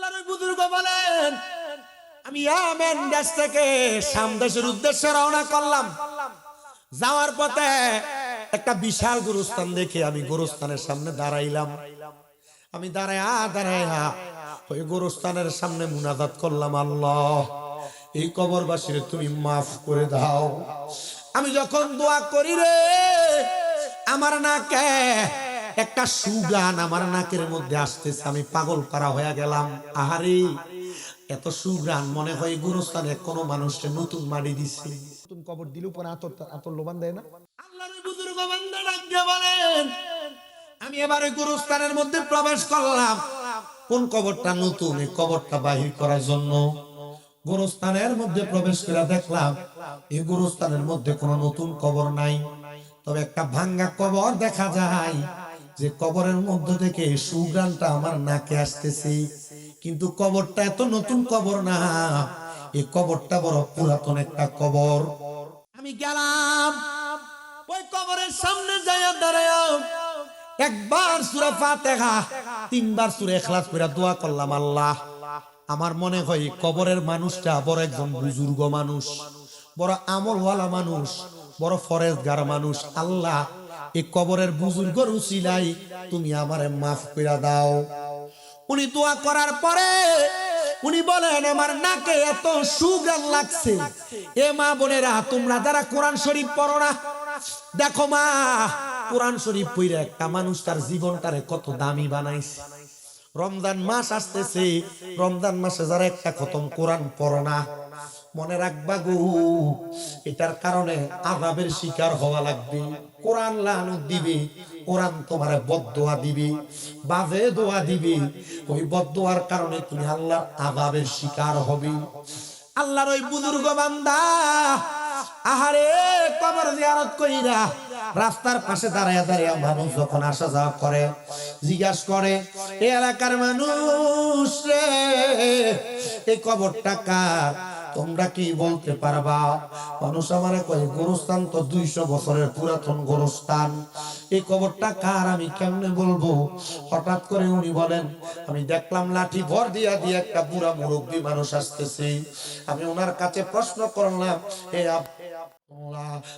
আল্লাহর বুজুর্গ বলেন, আমি ইয়ামেন দেশ থেকে শাম দেশের উদ্দেশ্যে রওনা করলাম। যাওয়ার পথে একটা বিশাল গোরস্থান দেখে আমি গোরস্থানের সামনে দাঁড়াইলাম। আমি দাঁড়ায়া ওই গোরস্থানের সামনে মুনাজাত করলাম, আল্লাহ এই কবরবাসীরে তুমি মাফ করে দাও। আমি যখন দোয়া করি রে, আমার নাকে একটা সুগান আমার নাকের মধ্যে আসতেছে, আমি পাগল করা হয়ে গেলাম। আহারে এত সুগ্রাণ, মনে হয় গোরস্থানে কোনো মানুষকে নতুন মাটি দিচ্ছে। নতুন কবর দিলে উপরে আতর লোবান দেয় না। আল্লাহর বুজুর্গ বান্দা ডাক দিয়ে বলেন, আমি এবারে গোরস্থানের মধ্যে প্রবেশ করলাম। কোন কবরটা নতুন, এই কবরটা বাহির করার জন্য গোরস্থানের মধ্যে প্রবেশ করে দেখলাম এই গোরস্থানের মধ্যে কোনো নতুন কবর নাই, তবে একটা ভাঙ্গা কবর দেখা যায়, যে কবরের মধ্য থেকে সুগ্রাণটা আমার নাকে আসতেছে। কিন্তু কবরটা এত নতুন কবর না, এই কবরটা বড় পুরাতন একটা কবর। আমি গেলাম ওই কবরের সামনে যাইয়া দাঁড়ায় একবার সূরা ফাতিহা, তিনবার সূরা ইখলাস পড়ে দোয়া করলাম, আল্লাহ আমার মনে হয় কবরের মানুষটা বড় একজন বুজুর্গ মানুষ, বড় আমলওয়ালা মানুষ, বড় ফরেজগার মানুষ। আল্লাহ এই কবরের বুজুর্গর উসিলায় তুমি আমারে মাফ করে দাও। উনি দোয়া করার পরে উনি বলেন, আমার নাকে এত সুগ্রাণ লাগছে। এ মা বোনেরা, তোমরা যারা কোরআন শরীফ পড়ো না, দেখো মা, কোরআন শরীফ পড়ে একটা মানুষ তার জীবনটারে কত দামি বানাইছে। রমজান মাস আসতেছে, রমজান মাসে যারা একটা খতম কোরআন পড়ো না, মনে রাখবা গো, এটার কারণে আযাবের শিকার হওয়া লাগবে। কোরআন লানত দিবে, কোরআন তোমারে বদদোয়া দিবে, বাজে দোয়া দিবে। ওই বদদোয়ার কারণে তুমি আল্লাহর আযাবের শিকার হবে। আল্লাহর ওই বুজুর্গ বান্দা আহারে কবর জিয়ারত কইরা রাস্তার পাশে দাঁড়ায়া দাঁড়ায়া মানুষ যখন আসা যাওয়া করে, জিজ্ঞাসা করে, এই এলাকার মানুষ রে, এই কবরটা কার? তোমরা কি বলতে পারবা? মানুষ আমারে কয়, গোরস্থান তো 200 বছরের পুরাতন গোরস্থান, এই কবরটা কার আমি কেমনে বলবো? হঠাৎ করে উনি বলেন, আমি দেখলাম লাঠি ভর দিয়া দিয়ে একটা বুড়া মুরব্বী মানুষ আসতেছে। আমি ওনার কাছে প্রশ্ন করলাম,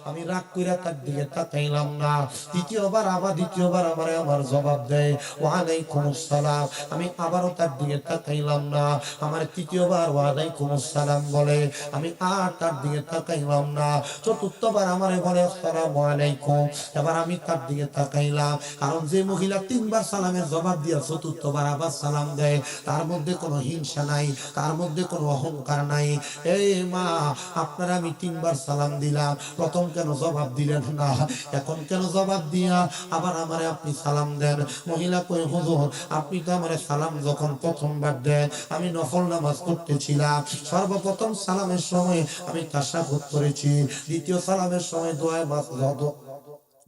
আমি রাগ কইরা তার দিকে তাকাইলাম না। দ্বিতীয়বার আমার জবাব দেয়, ওয়ালাইকুম আসসালাম। আমি আবারও তার দিকে তাকাইলাম না। আমার তৃতীয়বার ওয়ালাইকুম আসসালাম বলে, আমি আর তার দিকে তাকাইলাম না। চতুর্থবার আমারে বলে আসসালামু আলাইকুম। এবার আমি তার দিকে তাকাইলাম, কারণ যে মহিলা 3বার সালামের জবাব দিয়া চতুর্থবার আবার সালাম দেয়, তার মধ্যে কোনো হিংসা নাই, তার মধ্যে কোনো অহংকার নাই। এই মা, আপনারা আমি 3বার সালাম দিলাম, প্রথম কেন জবাব দিলেন না? এখন কেন জবাব দিয়া আবার আমারে আপনি সালাম দেন? মহিলা কই, হুজুর আপনি তো আমারে সালাম যখন প্রথমবার দেন, আমি নফল নামাজ পড়তেছিলাম, সর্বপ্রথম সালামের সময় আমি তাশাহুদ করেছি, দ্বিতীয় সালামের সময় দোয়া মাসুদ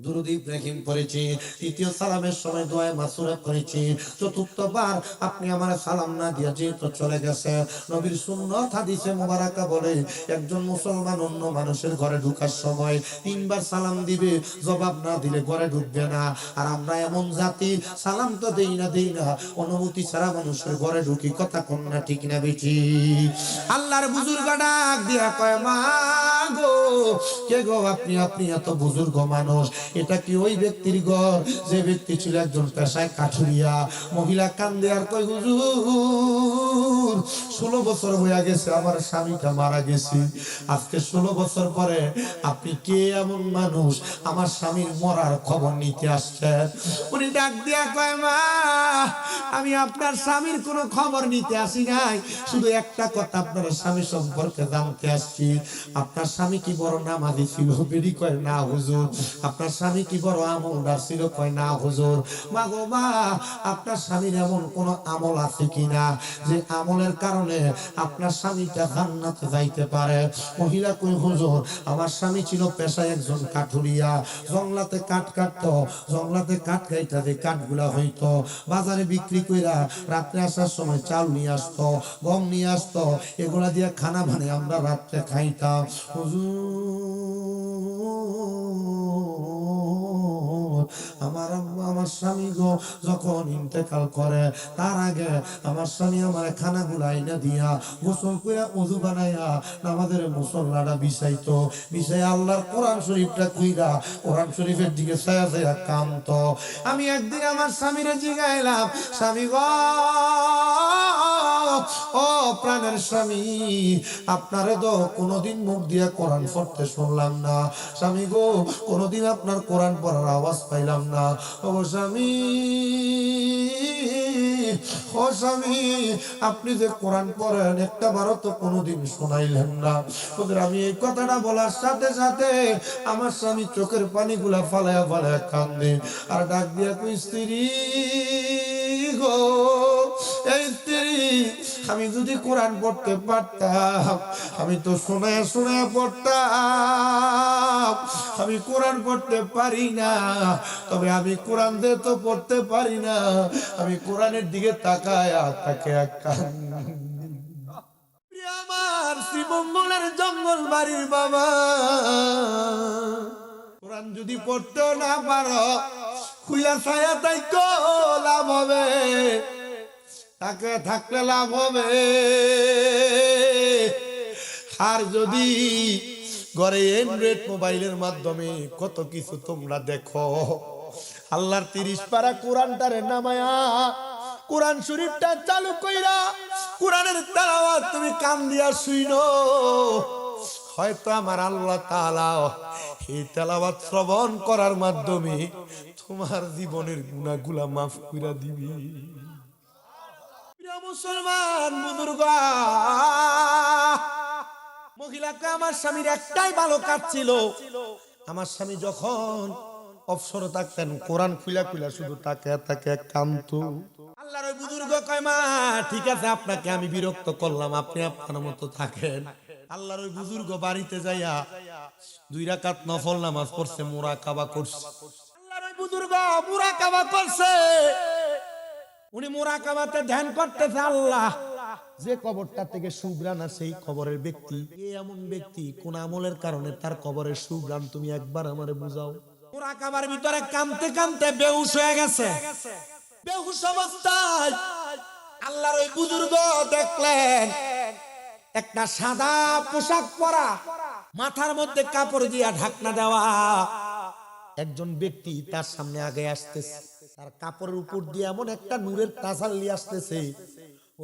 দুরূদ ইব্রাহিম পড়েছি, তৃতীয় সালামের সময় দোয়া মাসুরা করেছি, চতুর্থবার আপনি আমার সালাম না দিয়ে যেহেতু চলে গেছে। নবীর সুন্নাত হাদিসে মুবারাকা বলে, একজন মুসলমান অন্য মানুষের ঘরে ঢোকার সময় 3বার সালাম দিবে, জবাব না দিলে ঘরে ঢুকবে না। আর আমরা এমন জাতি, সালাম তো দেই না অনুমতি ছাড়া মানুষের ঘরে ঢুকি, কথা কোন না ঠিক না বেঠি? আল্লাহর বুজুর্গ ডাক দিয়া কয়, মা গো, কে গো আপনি? আপনি এত বুজুর্গ মানুষ, এটা কি ওই ব্যক্তির ঘর যে ব্যক্তি ছিল একজন পেশায় কাঠুরিয়া? মহিলা কান্দে আর কয়, হুজুর 16 বছর হয়ে গেছে আমার স্বামীটা মারা গেছে, আজকে 16 বছর পরে আপনি কে এমন মানুষ আমার স্বামীর মরার খবর নিতে আসছেন? উনি ডাক দিয়া কয়, মা আমি আপনার স্বামীর কোনো খবর নিতে আসি নাই, শুধু একটা কথা আপনার স্বামী সম্পর্কে জানতে আসছি। আপনার স্বামী কি বড় নামাজি ছিল? বেরি কয়, না হুজুর। আপনার স্বামী কি বড় আমলদার ছিল? কয়, না হুজুর। মা গো মা, আপনার স্বামীর এমন কোন আমল আছে কিনা যে আমলের কারণে আপনার স্বামীটা জান্নাতে যাইতে পারে? মহিলা কই, হুজুর আমার স্বামী ছিল পেশায় একজন কাঠুরিয়া, জংলাতে কাঠ কাটতো, জংলাতে কাঠ কাইটা যে কাঠগুলা হইতো বাজারে বিক্রি কইরা রাত্রে আসার সময় চাল নিয়ে আসতো, গম নিয়ে আসতো, এগুলা দিয়ে খানা বানিয়ে আমরা রাত্রে খাইতাম। হুজুর আমার আম্মা আমার স্বামী গো যখন ইন্তেকাল করে তার আগে আমার স্বামী আমার খানা গুলাইনা দিয়া গোসল করে ওযু বানাইয়া আমাদের মুসল্লাটা বিছাইতো, বিছাই আল্লাহর কোরআন শরীফটা কইরা কোরআন শরীফের দিকে ছায়া ছায়া কামতো। আমি একদিন আমার স্বামীরে জিগাইলাম, স্বামী গো, ও প্রাণের স্বামী, আপনারে তো কোনোদিন মুখ দিয়া কোরআন পড়তে শুনলাম না। স্বামী গো, কোনোদিন আপনার কোরআন পড়ার আওয়াজ পাইলাম না। ও স্বামী, ও স্বামী, আপনি যে কোরআন পড়েন একটা বারও তো কোনোদিন শোনাইলেন না। ওদের আমি এই কথাটা বলার সাথে সাথে আমার স্বামী চোখের পানিগুলা ফালায়া ফালায়া কান্দে আর ডাক দিয়া কই, স্ত্রী গো, এই স্ত্রী, আমি যদি কোরআন পড়তে পারতাম, আমি তো শোনায় শোনায় পড়তাম। আমি কোরআন পড়তে পারি না, তবে আমি কোরআন দিয়ে তো পড়তে পারি না। আমি কোরআনের দিকে তাকায় তাকে আমার শ্রীমঙ্গলের জঙ্গল বাড়ির বাবা, কোরআন যদি পড়তেও না পারো, খুইলা ছায়া তাইকো লাভ হবে, তাকে থাকলে লাভ হবে। আর যদি ঘরে অ্যান্ড্রয়েড মোবাইলের মাধ্যমে কত কিছু তোমরা দেখো, আল্লাহর 30 পারা কোরআনটারে নামায়া কোরআন শরীফটা চালু কইরা কোরআনের তেলাওয়াত তুমি কান দিয়া শুইনো, হয়তো আমার আল্লাহ তাআলা এই তেলাওয়াত শ্রবণ করার মাধ্যমে তোমার জীবনের গুনাহগুলা মাফ কইরা দিবি। প্রিয় মুসলমান বুজুর্গ, মহিলাকে আমার স্বামীর একটাই ভালো কাজ ছিল, আমার স্বামী যখন অবসর থাকতেন কোরআন খুলা খুলা শুধু তাকে তাকে কামতো। আল্লাহর ওই বুজুর্গ কয়, মা ঠিক আছে, আপনাকে আমি বিরক্ত করলাম, আপনি আপনার মতো থাকেন। আল্লাহর ওই বুজুর্গ বাড়িতে যাইয়া 2 রাকাত নফল নামাজ পড়ছে, মুরাকাবা করছে। আল্লাহর ওই বুজুর্গ মুরাকাবা করছে, উনি মুরাকাবাতে ধ্যান করতেছে, আল্লাহ যে কবরটা থেকে সুগ্রাণ আছে এই কবরের ব্যক্তি এমন ব্যক্তি কোন আমলের কারণে তার কবরের সুগ্রাণ তুমি একবার আমারে বুঝাও। মুরাকাবার ভিতরে কাঁদতে কাঁদতে বেহুশ হয়ে গেছে। বেহুশ অবস্থায় আল্লাহর ওই বুজুর্গ দেখলেন একটা সাদা পোশাক পরা, মাথার মধ্যে কাপড় দিয়া ঢাকনা দেওয়া একজন ব্যক্তি তার সামনে আগে আসতেছে। তার কাপড়ের উপর দিয়ে এমন একটা নূরের তাজাল্লি আসতেছে,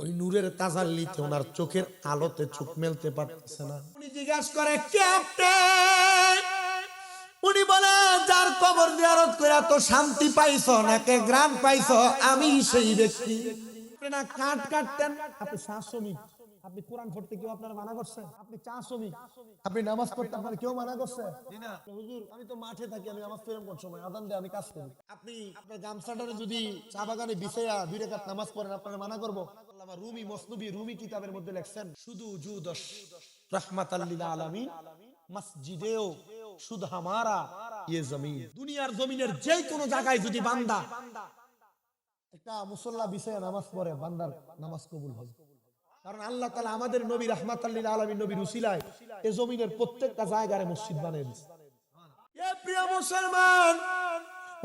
ওই নূরের তাজাল্লিতে ওনার চোখের আলোতে চোখ মেলতে পারতেছে না। উনি জিজ্ঞাসা করে, কে আপনি? উনি বলে, যার কবর জিয়ারত করে তো শান্তি পাইছো, নাকি গ্রাম পাইছো, আমি সেই ব্যক্তি। আপনি না কাঠ কাটতেন, আপনি চা শ্রমিক, আপনি কোরআন পড়তে কেউ আপনার মানা করছে? আপনি চা শ্রমিক, আপনি নামাজ পড়তে আপনার কেউ মানা করছে? হুজুর, আমি তো মাঠে থাকি, আমি নামাজ পড়ার কোন সময় আযান দেয় আমি কাজ করি। আপনি আপনার গামছাটারে যদি চা বাগানে বিছাইয়া 2 রাকাত নামাজ পড়েন, আপনারা মানা করব? আল্লামা রুমি মসনবী রুমি কিতাবের মধ্যে লেখছেন, শুধু জুদশ রাহমাতাল লিল আলামিন মসজিদেও শুধু হামারা ইয়ে জমিন। দুনিয়ার জমিনের যে কোনো জায়গায় যদি বান্দা একটা মুসল্লা বিছাইয়া নামাজ পড়ে, বান্দার নামাজ কবুল হবে। কারণ আল্লাহ তাআলা আমাদের নবী রাহমাতাল লিল আলামিন নবীর উসিলায় এই জমিনের প্রত্যেকটা জায়গায় মসজিদ বানিয়ে দিয়েছে। এ প্রিয় মুসলমান,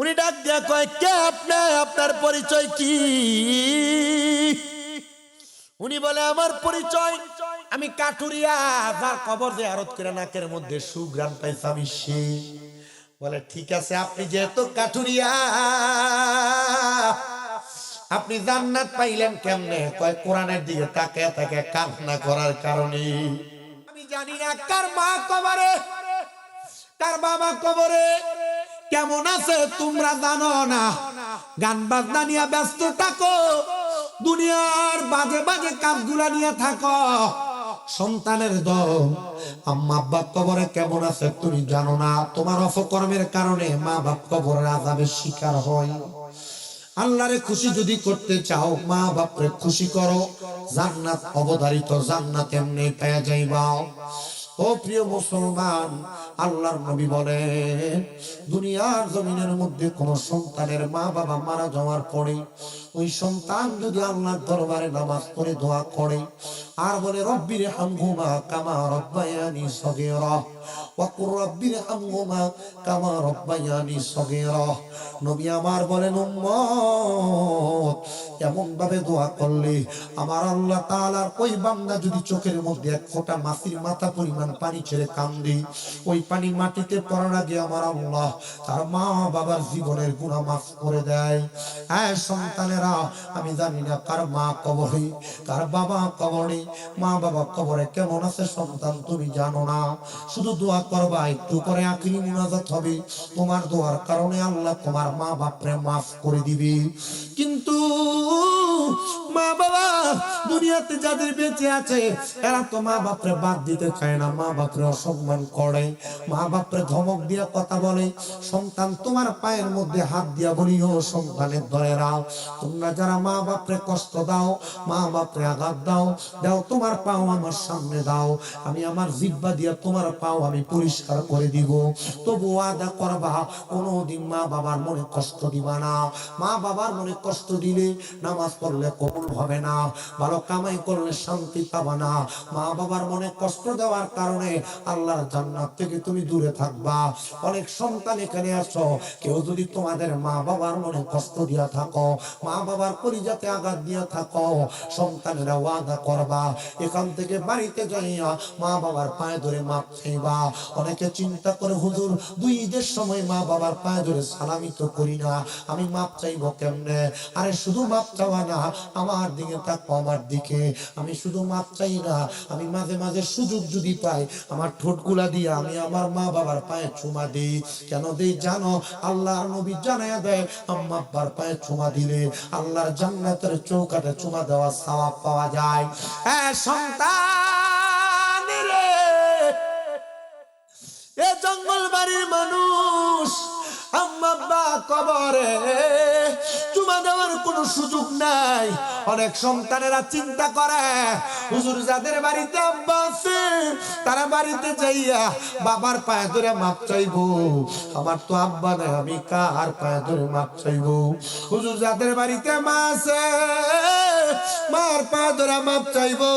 উনি ডাক দিয়া কয়, কে আপনি? আপনার পরিচয় কি? উনি বলে, আমার পরিচয় আমি কাঠুরিয়া, যার কবর জিয়ারত করে নাকের মধ্যে সুঘ্রাণ পাইছে আমি সে। বলে, ঠিক আছে, আপনি যেহেতু কাঠুরিয়া, আপনি জান্নাত পাইলেন কেমনে? কয়, কোরআনের দিকে তাকে তাকে কান্না করার কারণে। আমি জানি না কার মা কবরে, কার বাবা কবরে কেমন আছে তোমরা জানো না। গান বাজনা নিয়ে ব্যস্ত থাকো, দুনিয়ার বাজে বাজে কাজগুলা নিয়ে থাকো। সন্তানের দম আম্মা আব্বা কবরে কেমন আছে তুমি জানো না। তোমার অপকর্মের কারণে মা বাপ কবরের আযাবের শিকার হয়। আল্লাহরে খুশি যদি করতে চাও, মা বাপরে খুশি করো, জান্নাত অবধারিত জান্নাত এমনি পেয়ে যাইবা। ও প্রিয় মুসলমান, আল্লাহর নবী বলেন, দুনিয়ার জমিনের মধ্যে কোন সন্তানের মা বাবা মারা যাওয়ার পরে ওই সন্তান যদি আল্লাহর দরবারে নামাজ পড়ে দোয়া করে আর বলে, রব্বির হামহুমা কামা রব্বায়ানি সগীরা, ও ওয়া কুর রাব্বিরহামহুমা কামা রাব্বায়ানি সগীরা। নবী আমার বলেন, উম্মত এমন ভাবে দোয়া করলে আমার আল্লাহ তাআলার ওই বান্দা যদি চোখের মধ্যে এক ফোঁটা মাছির মাথা পরিমাণ পানি ছেড়ে কান্দে, ওই পানি মাটিতে পড়ার আগে আমার আল্লাহ তার মা বাবার জীবনের গুনাহ মাফ করে দেয়। হ্যাঁ সন্তানেরা, আমি জানি না কার মা কবরে, কার বাবা কবরে, মা বাবা কবরে কেমন আছে সন্তান তুমি জানো না। শুধু দোয়া করবা, একটু পরে আখিরি মুনাজাত হবে, তোমার দোয়ার কারণে আল্লাহ তোমার মা বাপরে মাফ করে দিবে। কিন্তু মা বাবা দুনিয়াতে যাদের বেঁচে আছে এরা তো মা বাপরে বাদ দিতে চায় না, মা বাপরে অসম্মান করে, মা বাপরে ধমক দিয়া কথা বলে। সন্তান তোমার পায়ের মধ্যে হাত দিয়া বলিও, সন্তানের দয়েরা তোমরা যারা মা বাপরে কষ্ট দাও, মা বাপরে আঘাত দাও, দাও তোমার পাও আমার সামনে দাও, আমি আমার জিহ্বা দিয়া তোমার পাও আমি পরিষ্কার করে দিব। তবু ওয়াদা করবা কোনোদিন মা বাবার মনে কষ্ট দিবা না। মা বাবার মনে কষ্ট দিলে নামাজ পড়লে কবুল হবে না, ভালো কামাই করলে শান্তি পাবা না। মা বাবার মনে কষ্ট দেওয়ার কারণে আল্লাহর জান্নাত থেকে তুমি দূরে থাকবা। অনেক সন্তান এখানে আসো, কেউ যদি তোমাদের মা বাবার মনে কষ্ট দিয়া থাকো, মা বাবার কলিজাতে আঘাত দিয়া থাকো, সন্তানেরা ওয়াদা করবা এখান থেকে বাড়িতে যাইয়া মা বাবার পায়ে ধরে মাপ চাইবা। অনেকে চিন্তা করে, হুজুর দুই ঈদের সময় মা বাবার পায়ে ধরে সালামি তো করি না, আমি মাপ চাইবো কেমনে? আরে শুধু মাপ চাওয়া না, আমার দিকে তাকো, আমার দিকে। আমি শুধু মাপ চাই না, আমি মাঝে মাঝে সুযোগ যদি পাই আমার ঠোঁটগুলা দিয়ে আমি আমার মা বাবার পায়ে চুমা দিই। কেন দিই জানো? আল্লাহর নবী জানায়া দেয়, আম্মা আব্বার পায়ে চুমা দিলে আল্লাহর জান্নাতের চৌকাঠে চুমা দেওয়া সওয়াব পাওয়া যায়। সন্তান রে, এ জঙ্গল বাড়ির মানুষ, আম্মা আব্বা কবরে চুমা দেওয়ার কোনো সুযোগ নাই। অনেক সন্তানেরা চিন্তা করে, হুজুর যাদের বাড়িতে আব্বা আছে তারা বাড়িতে যাইয়া বাবার পায়ে ধরে মাপ চাইবো, আমার তো আব্বা নাই, আমি কার পায়ে ধরে মাপ চাইবো? হুজুর যাদের বাড়িতে মা আছে মার পায়ে ধরে মাপ চাইবো,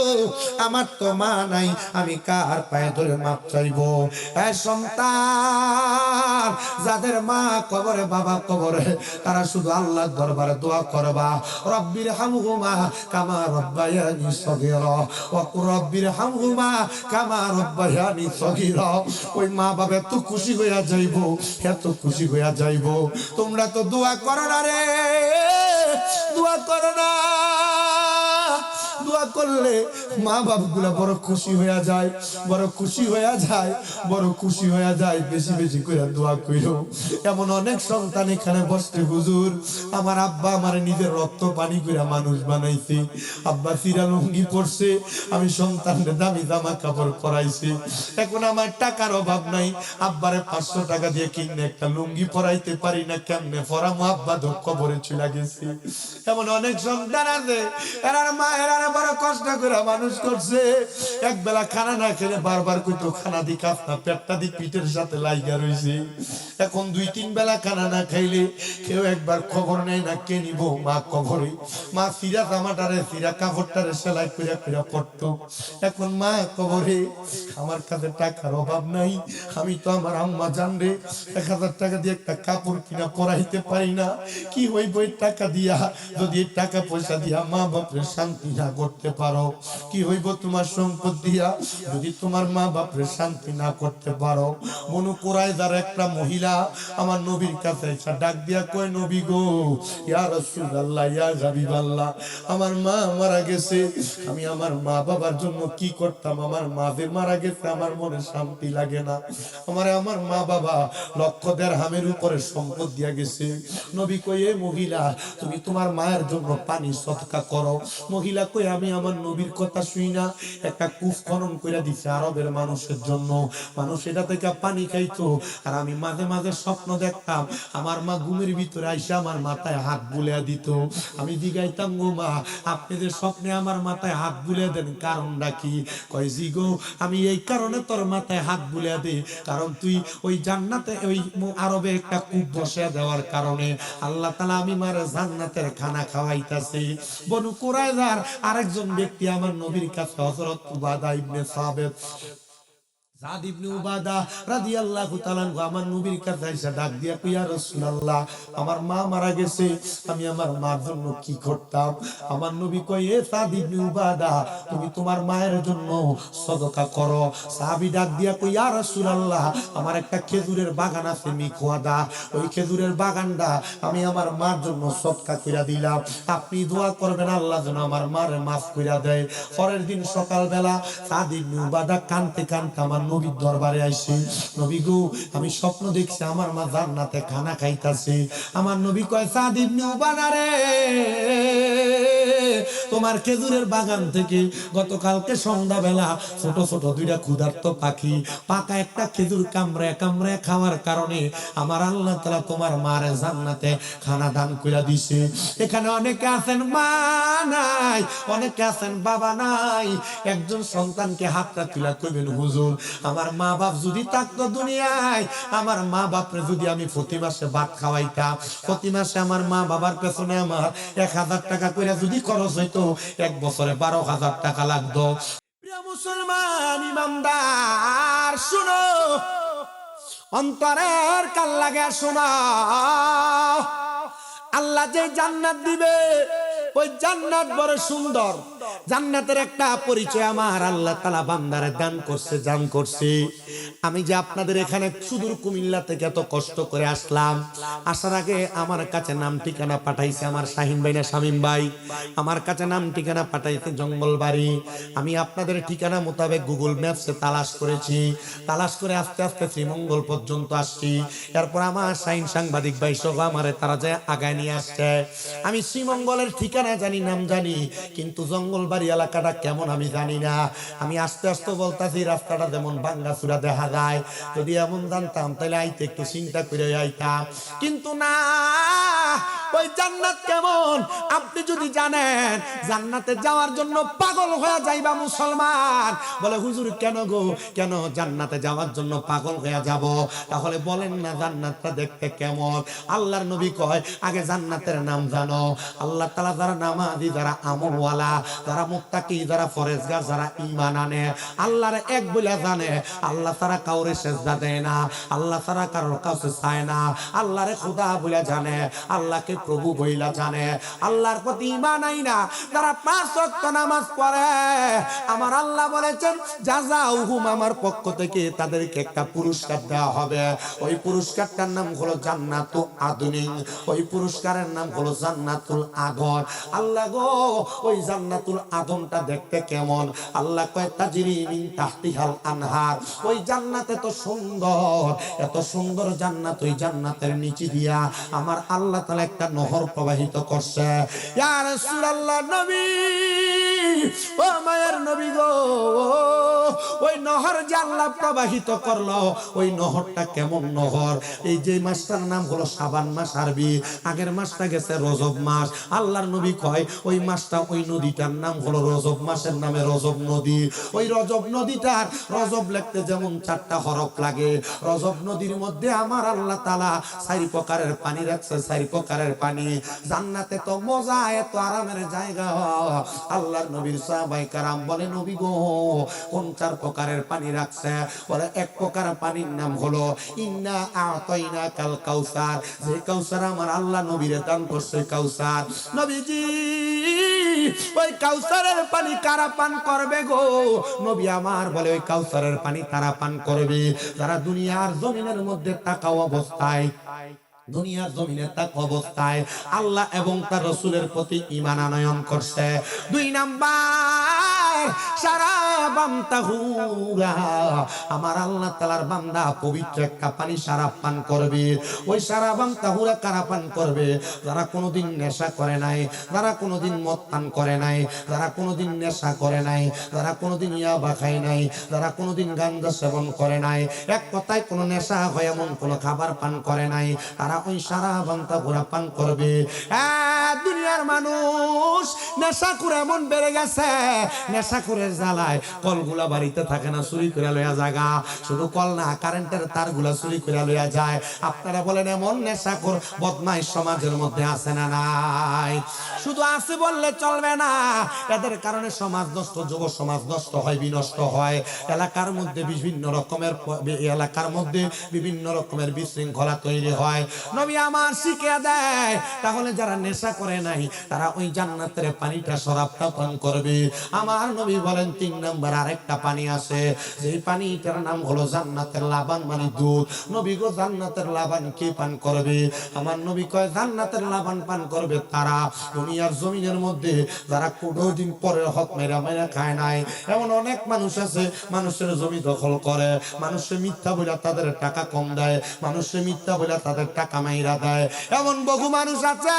আমার তো মা নাই, আমি কার পায়ে ধরে মাপ চাইবো? এ সন্তান, যাদের মা কবরে বাবা কবরে তারা শুধু আল্লাহর দরবারে দোয়া করবা, রব্বির হামহুমা কামা রব্বায়ানি সগীরা ওয়া কুর রব্বির হামহুমা কামা রব্বায়ানি সগীরা। ওই মা বাবা এত খুশি হইয়া যাইবো, এত খুশি হইয়া যাইবো। তোমরা তো দোয়া করো না রে, দোয়া করো না। দোয়া করলে মা বাপগুলা বড় খুশি হইয়া যায়, বড় খুশি হইয়া যায়, বড় খুশি হইয়া যায়। বেশি বেশি করে দোয়া কইরো। এমন অনেক সন্তান এখানে বসতে, হুজুর আমার আব্বা আমার নিজের রক্ত পানি করে মানুষ বানাইছে, আব্বা চিরা লুঙ্গি পরছে, আমি সন্তানদের দামি জামা কাপড় পরাইছি, এখন আমার টাকার অভাব নাই, আব্বারে 500 টাকা দিয়ে কিনে একটা লুঙ্গি পরাইতে পারি না, কেমনে পরামো? আব্বা তো কবরে চলে গেছে। এমন অনেক সন্তান আছে, এরার মা এরারে বড় কষ্ট করে মানুষ করছে, এক বেলা খানা না খেলে বারবার কইতো খানা দি কাফনা, পেটটা দি পিঠের সাথে লাইগা রইছে। এখন 2-3 বেলা খানা না খাইলে কেউ একবার খবর নেয় না, কে নিব? মা কবরে। মা সিরা জামাটারে সিরা কাপড়টারে সেলাই করে করে পড়তো, এখন মা কবরে। আমার কাছে টাকার অভাব নাই, আমি তো আমার আম্মা জানরে 1000 টাকা দিয়ে একটা কাপড় কিনা পরাইতে পারি না। কি হইব এই টাকা দিয়া? যদি এই টাকা পয়সা দিয়া মা বাপরে শান্তি না করতে পারো, কি হইব তোমার সম্পদ দিয়া যদি তোমার মা বাপরে শান্তি না করতে পারো? মনু কুরাইজার একটা মহিলা আমার নবীর কাছে এসে ডাক দিয়া কয়, নবী গো, ইয়া রাসূলুল্লাহ, ইয়া হাবিবাল্লাহ, আমার মা মারা গেছে, আমি আমার মা বাবার জন্য কি করতাম? আমার মা যে মারা গেছে আমার মনে শান্তি লাগে না। আমার মা বাবা 1,00,000 দিরহামের উপরে সম্পদ দিয়া গেছে। নবী কই, এ মহিলা তুমি তোমার মায়ের জন্য পানি সদকা করো। মহিলা কই, আমি আমার নবীর কথা শুই না, একটা কূপ খনন করে দিছে আরবের মানুষের জন্য, মানুষ এটা থেকে পানি খাইতো, আর আমি মাঝে মাঝে স্বপ্ন দেখতাম আমার মা ঘুমের ভিতরে আইসা আমার মাথায় হাত বুলিয়ে দিত। আমি জিগাইতাম, গো মা, আপনি যে স্বপ্নে আমার মাথায় হাত বুলিয়ে দেন কারণটা কি? কয়, জি গো, আমি এই কারণে তোর মাথায় হাত বুলিয়ে দিই, কারণ তুই ওই জান্নাতে ওই আরবে একটা কূপ বসিয়ে দেওয়ার কারণে আল্লাহ তাআলা আমি মারে জান্নাতের খানা খাওয়াইতাছে। বনু কুরাইজার আরেকজন ব্যক্তি আমার নবীর কাছে, হযরত উবাদা ইবনে সাবিত, সাদ ইবনে উবাদা রাদিয়াল্লাহু তাআলা আমার নবীর কাছে এসে ডাক দিয়া কই, ইয়া রাসূলুল্লাহ, আমার মা মারা গেছে, আমি আমার মার জন্য কি করতাম? আমার নবী কয়, এ সাদ ইবনে উবাদা, তুমি তোমার মায়ের জন্য সদকা করো। সাহাবী ডাক দিয়া কই, ইয়া রাসূলুল্লাহ, আমার একটা খেজুরের বাগান আছে মিখওয়াদা, ওই খেজুরের বাগানটা আমি আমার মার জন্য সদকা কইরা দিলাম, আপনি দোয়া করবেন আল্লাহ যেন আমার মারে মাফ কইরা দেয়। পরের দিন সকালবেলা সাদ ইবনে উবাদা কানতে কানতে আমার নবীর দরবারে আইছে। নবী গো, আমি স্বপ্ন দেখছি আমার মা জান্নাতে খানা খাইতাছে। আমার নবী কয়, সাদ ইবনে উবাদা রে, তোমার খেজুরের বাগান থেকে গতকালকে সন্ধ্যাবেলা ছোট ছোট দুইটা ক্ষুধার্ত পাখি পাকা একটা খেজুর কামড়ে কামড়ে খাওয়ার কারণে আমার আল্লাহ তাআলা তোমার মারে জান্নাতে খানা দান কইরা দিছে। এখানে অনেকে আছেন মা নাই, অনেকে আছেন বাবা নাই। একজন সন্তানকে হাতটা তুলা কইবেন, হুজুর, আমার মা বাপ যদি থাকতো দুনিয়ায়, আমার মা বাপরে যদি আমি প্রতি মাসে ভাত খাওয়াইতাম, প্রতি মাসে আমার মা বাবার পেছনে আমার 1000 টাকা করে যদি খরচ হইতো, এক বছরে 12,000 টাকা লাগতো। প্রিয় মুসলমান ইমানদার, শুনো, অন্তরের কান লাগে শোনা, আল্লাহ যে জান্নাত দিবে, ওই জান্নাত বড় সুন্দর। জান্নাতের একটা পরিচয় আমার আল্লাহ তাআলা বান্দারে দান করছে, দান করছে। আমি যে আপনাদের এখানে সুদূর কুমিল্লা থেকে এত কষ্ট করে আসলাম, আসার আগে আমার কাছে নাম ঠিকানা পাঠাইছে আমার শাহিন ভাই না শামীম ভাই, আমার কাছে নাম ঠিকানা পাঠাইছে জঙ্গলবাড়ি। আমি আপনাদের ঠিকানা মোতাবেক গুগল ম্যাপসে তালাশ করেছি, তালাশ করে আস্তে আস্তে শ্রীমঙ্গল পর্যন্ত আসছি। এরপর আমার শাহিন সাংবাদিক ভাই সহ আমারে তারা যে আগায় নিয়ে আসছে। আমি শ্রীমঙ্গলের ঠিকানা জানি, নাম জানি, কিন্তু জঙ্গলবাড়ি এলাকাটা কেমন আমি জানি না। আমি আস্তে আস্তে বলতাছি, রাস্তাটা যেমন ভাঙ্গাচুরা দেখা যায়, যদি এমন জানতাম তাহলে আইতে একটু চিন্তা করে আইতাম, কিন্তু না। ওই জান্নাত কেমন আপনি যদি জানেন, জান্নাতে যাওয়ার জন্য পাগল হয়ে যাইবা মুসলমান। বলে, হুজুর কেন গো, কেন জান্নাতে যাওয়ার জন্য পাগল হয়ে যাব? তাহলে বলেন না জান্নাতটা দেখতে কেমন? আল্লাহর নবী কয়, আগে জান্নাতের নাম জানো। আল্লাহ তাআলা যারা নামাজি, যারা আমলওয়ালা, যারা মুত্তাকি, যারা ফরেজগার, যারা ঈমান আনে, আল্লাহর এক বলে জানে, আল্লাহ তারা কাউরে সেজদা দেয় না, আল্লাহ তারা কারোর কাছে চায় না, আল্লাহরে খোদা বলে জানে, আল্লাহকে প্রভু বইলা জানে, আল্লাহর প্রতি ঈমান আইনা যারা 5 ওয়াক্ত নামাজ পড়ে, আমার আল্লাহ বলেছেন, জাযাউহুম, আমার পক্ষ থেকে তাদেরকে একটা পুরস্কার দেওয়া হবে। ওই পুরস্কারটার নাম হলো জান্নাতু আদনিন, ওই পুরস্কারের নাম হলো জান্নাতুল আদন। আল্লাহ গো, ওই জান্নাতুল আদনটা দেখতে কেমন? আল্লাহ কয়, তাজরি মিন তাহতিহাল আনহার, ওই জান্নাত এত সুন্দর, এত সুন্দর জান্নাত, ওই জান্নাতের নিচে দিয়া আমার আল্লাহ তাআলা একটা নহর প্রবাহিত করছে। ইয়া রাসূলুল্লাহ, নবী, ও মায়ের নবী গো, ওই নহর যে আল্লাহ প্রবাহিত করলো, ওই নহরটা কেমন নহর? এই যে মাসটার নাম হলো শাবান মাস আরবি, আগের মাসটা গেছে রজব মাস। আল্লাহর নবী কয়, ওই মাসটা, ওই নদীটার নাম হলো রজব মাসের নামে রজব নদী। ওই রজব নদীটার, রজব লিখতে যেমন 4টা হরফ লাগে, রজব নদীর মধ্যে আমার আল্লাহ তাআলা 4 প্রকারের পানি রাখছে, 4 প্রকারের পানি। জান্নাতে তো মজা, এত আরামের জায়গা। আল্লাহর নবীর সাহাবায়ে কেরাম বলে, নবী গো, কোন 4 প্রকারের পানি রাখছে? বলে, এক প্রকার পানির নাম হলো ইন্না আতাইনাকাল কাউসার, যে কাউসার আমার আল্লাহ নবীরে দান করছে, কাউসার। নবীজি, ওই কাউসারের পানি কারা পান করবে গো? নবী আমার বলে, ওই কাউসারের পানি তারা পান করবে যারা দুনিয়ার জমিনের মধ্যে থাকা অবস্থায়, দুনিয়ার জমিনে থাকা অবস্থায় আল্লাহ এবং তার রাসূলের প্রতি ঈমান আনয়ন করছে। 2 নাম্বার, শারাবান তাহুরা, আমার আল্লাহ তাআলার বান্দা পবিত্র একটা পানি শারাব পান করবে। ওই শারাবান তাহুরা কারা পান করবে? যারা কোনোদিন নেশা করে নাই, যারা কোনোদিন মদ পান করে নাই, যারা কোনোদিন নেশা করে নাই, যারা কোনোদিন ইয়াবা খায় নাই, যারা কোনোদিন গাঁজা সেবন করে নাই, এক কথায় কোনো নেশা হয় এমন কোনো খাবার পান করে নাই, তারা ওই শারাবান তাহুরা পান করবে। দুনিয়া দুনিয়ার মানুষ নেশা করে এমন বেড়ে গেছে, নেশা করে জ্বালায় কলগুলা বাড়িতে থাকে না, চুরি করে লইয়া জায়গা। শুধু কল না, কারেন্টের তারগুলা চুরি করে লইয়া যায়। আপনারা বলেন এমন নেশাখোর বদমাইশ সমাজের মধ্যে আছে না নাই? শুধু আছে বললে চলবে না, এদের কারণে সমাজ নষ্ট, যুব সমাজ নষ্ট হয়, বিনষ্ট হয়। এলাকার মধ্যে বিভিন্ন রকমের বিশৃঙ্খলা তৈরি হয়। নবী আমার শিখিয়ে দেয়, তাহলে যারা নেশা করে নাই তারা ওই জান্নাতের পানিটা শরাবটা পান করবে। আমার নবী বলেন 3 নাম্বার আরেকটা পানি আছে, যেই পানিটার নাম হলো জান্নাতের লাবান, মানে দুধ। নবী গো, জান্নাতের লাবান কে পান করবে? আমার নবী কয় জান্নাতের লাবান পান করবে তারা দুনিয়ার জমিনের মধ্যে যারা কোনোদিন পরের হক মেরা মেরা খায় নাই। এমন অনেক মানুষ আছে, মানুষের জমি দখল করে, মানুষের মিথ্যা বলে তাদের টাকা কম দেয়, মানুষের মিথ্যা বলে তাদের টাকা মাইরা দেয়। এমন বহু মানুষ আছে,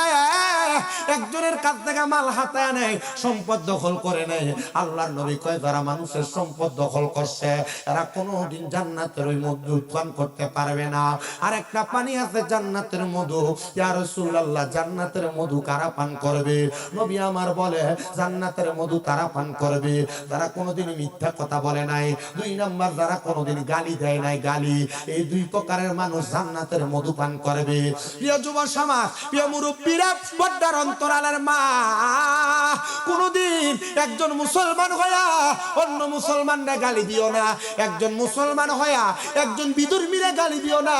একজনের কাছ থেকে মাল হাতায় নেয়, সম্পদ দখল করে নেয়। আল্লাহর নবী কয় যারা মানুষের সম্পদ দখল করছে এরা কোনোদিন জান্নাতের ওই মধু পান করতে পারবে না। আর একটা পানি আছে জান্নাতের মধু। ইয়া রাসূলুল্লাহ, জান্নাতের মধু কারা পান করবে? নবী আমার বলে জান্নাতের মধু তারা পান করবে যারা কোনোদিন মিথ্যা কথা বলে নাই। 2 নাম্বার, যারা কোনোদিন গালি দেয় নাই, গালি। এই 2 প্রকারের মানুষ জান্নাতের মধু পান করবে। প্রিয় যুব সমাজ, প্রিয় মুরব্বীরা, পর্দার অন্তরালের মা, কোনোদিন একজন মুসলমান হইয়া অন্য মুসলমানরা গালি দিও না, একজন মুসলমান হইয়া একজন বিধর্মীরা গালি দিও না,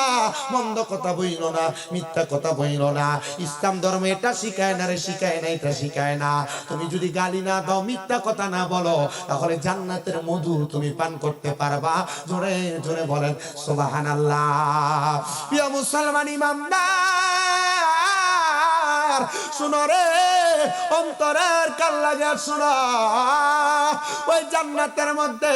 মন্দ কথা বইলো না, মিথ্যা কথা বইলো না। ইসলাম ধর্ম এটা শিখায় না রে, শিখায় না, এটা শিখায় না। তুমি যদি গালি না দাও, মিথ্যা কথা না বলো, তাহলে জান্নাতের মধু তুমি পান করতে পারবা। জোরে জোরে বলেন সুবহানাল্লাহ। প্রিয় মুসলমান ইমানদার, শুনো রে, অন্তরের কান লাগা শোনো, ওই জান্নাতের মধ্যে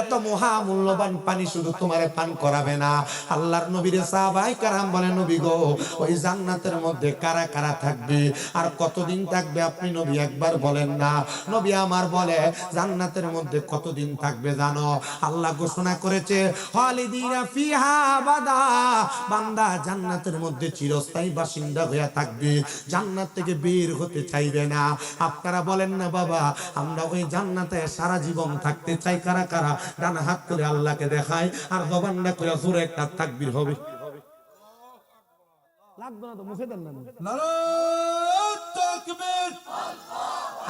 এত মহামূল্যবান পানি শুধু তোমারে পান করাবে না। আল্লাহর নবীর সাহাবায়ে কেরাম বলে, নবী গো, ওই জান্নাতের মধ্যে কারা কারা থাকবে আর কতদিন থাকবে আপনি নবী একবার বলেন না? নবী আমার বলে জান্নাতের মধ্যে কতদিন থাকবে জানো? আল্লাহ ঘোষণা করেছে খালিদিনা ফিহা আবাদা, বান্দা জান্নাতের মধ্যে চিরস্থায়ী বাসিন্দা হয়ে থাকবে, জান্নাত থেকে বের হতে চাইবে না। আপনারা বলেন না বাবা, আমরা ওই জান্নাতে সারা জীবন থাকতে চাই? কারা কারা ডান হাত করে আল্লাহকে দেখায় আর জবানটা করে জোরে একটা তাকবীর হবে। লাগবে না তো, মুখে দেন না। নারায়ে তাকবীর,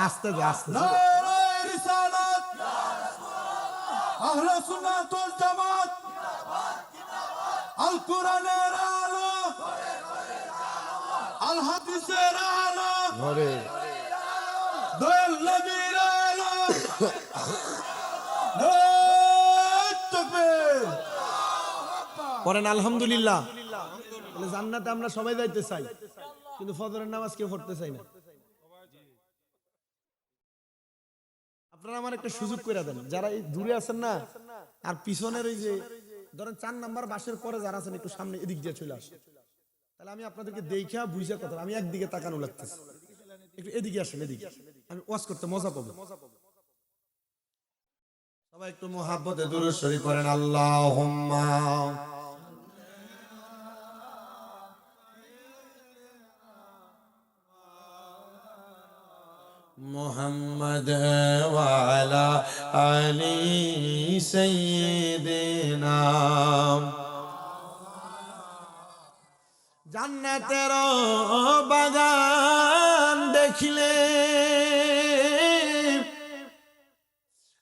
আস্তে আস্তে। নারায়ে রিসালাত, ইয়া রাসূলুল্লাহ, আহলে সুন্নাত ওয়াল জামাত, জিন্দাবাদ জিন্দাবাদ, আল কোরআনের আলো, ঘরে ঘরে আলো, আল হাদিসের আলো, ঘরে দয়াল নবীর আলো। নারায়ে তাকবীর, পড়েন আলহামদুলিল্লাহ। জান্নাতে আমরা সবাই যাইতে চাই, কিন্তু ফজরের নামাজ কেউ পড়তে চাই না। আপনারা আমার একটা সুযোগ করে দেন, যারা এই দূরে আছেন না, আর পিছনের ওই যে ধরেন 4 নাম্বার বাসের পরে যারা আছেন একটু সামনে এদিক দিয়ে চলে আসে, তাহলে আমি আপনাদেরকে দেখা বুঝা কথা, আমি একদিকে তাকানো লাগতেছে, একটু এদিকে আসেন, এদিকে আমি ওয়াজ করতে মজা পাবো। সবাই একটু মুহাব্বতে দুরূদ শরীফ পড়েন। আল্লাহুম্মা মুহাম্মদ ওয়া আলা আলি সাইয়্যিদিনা। জান্নাতের বাগান দেখিলে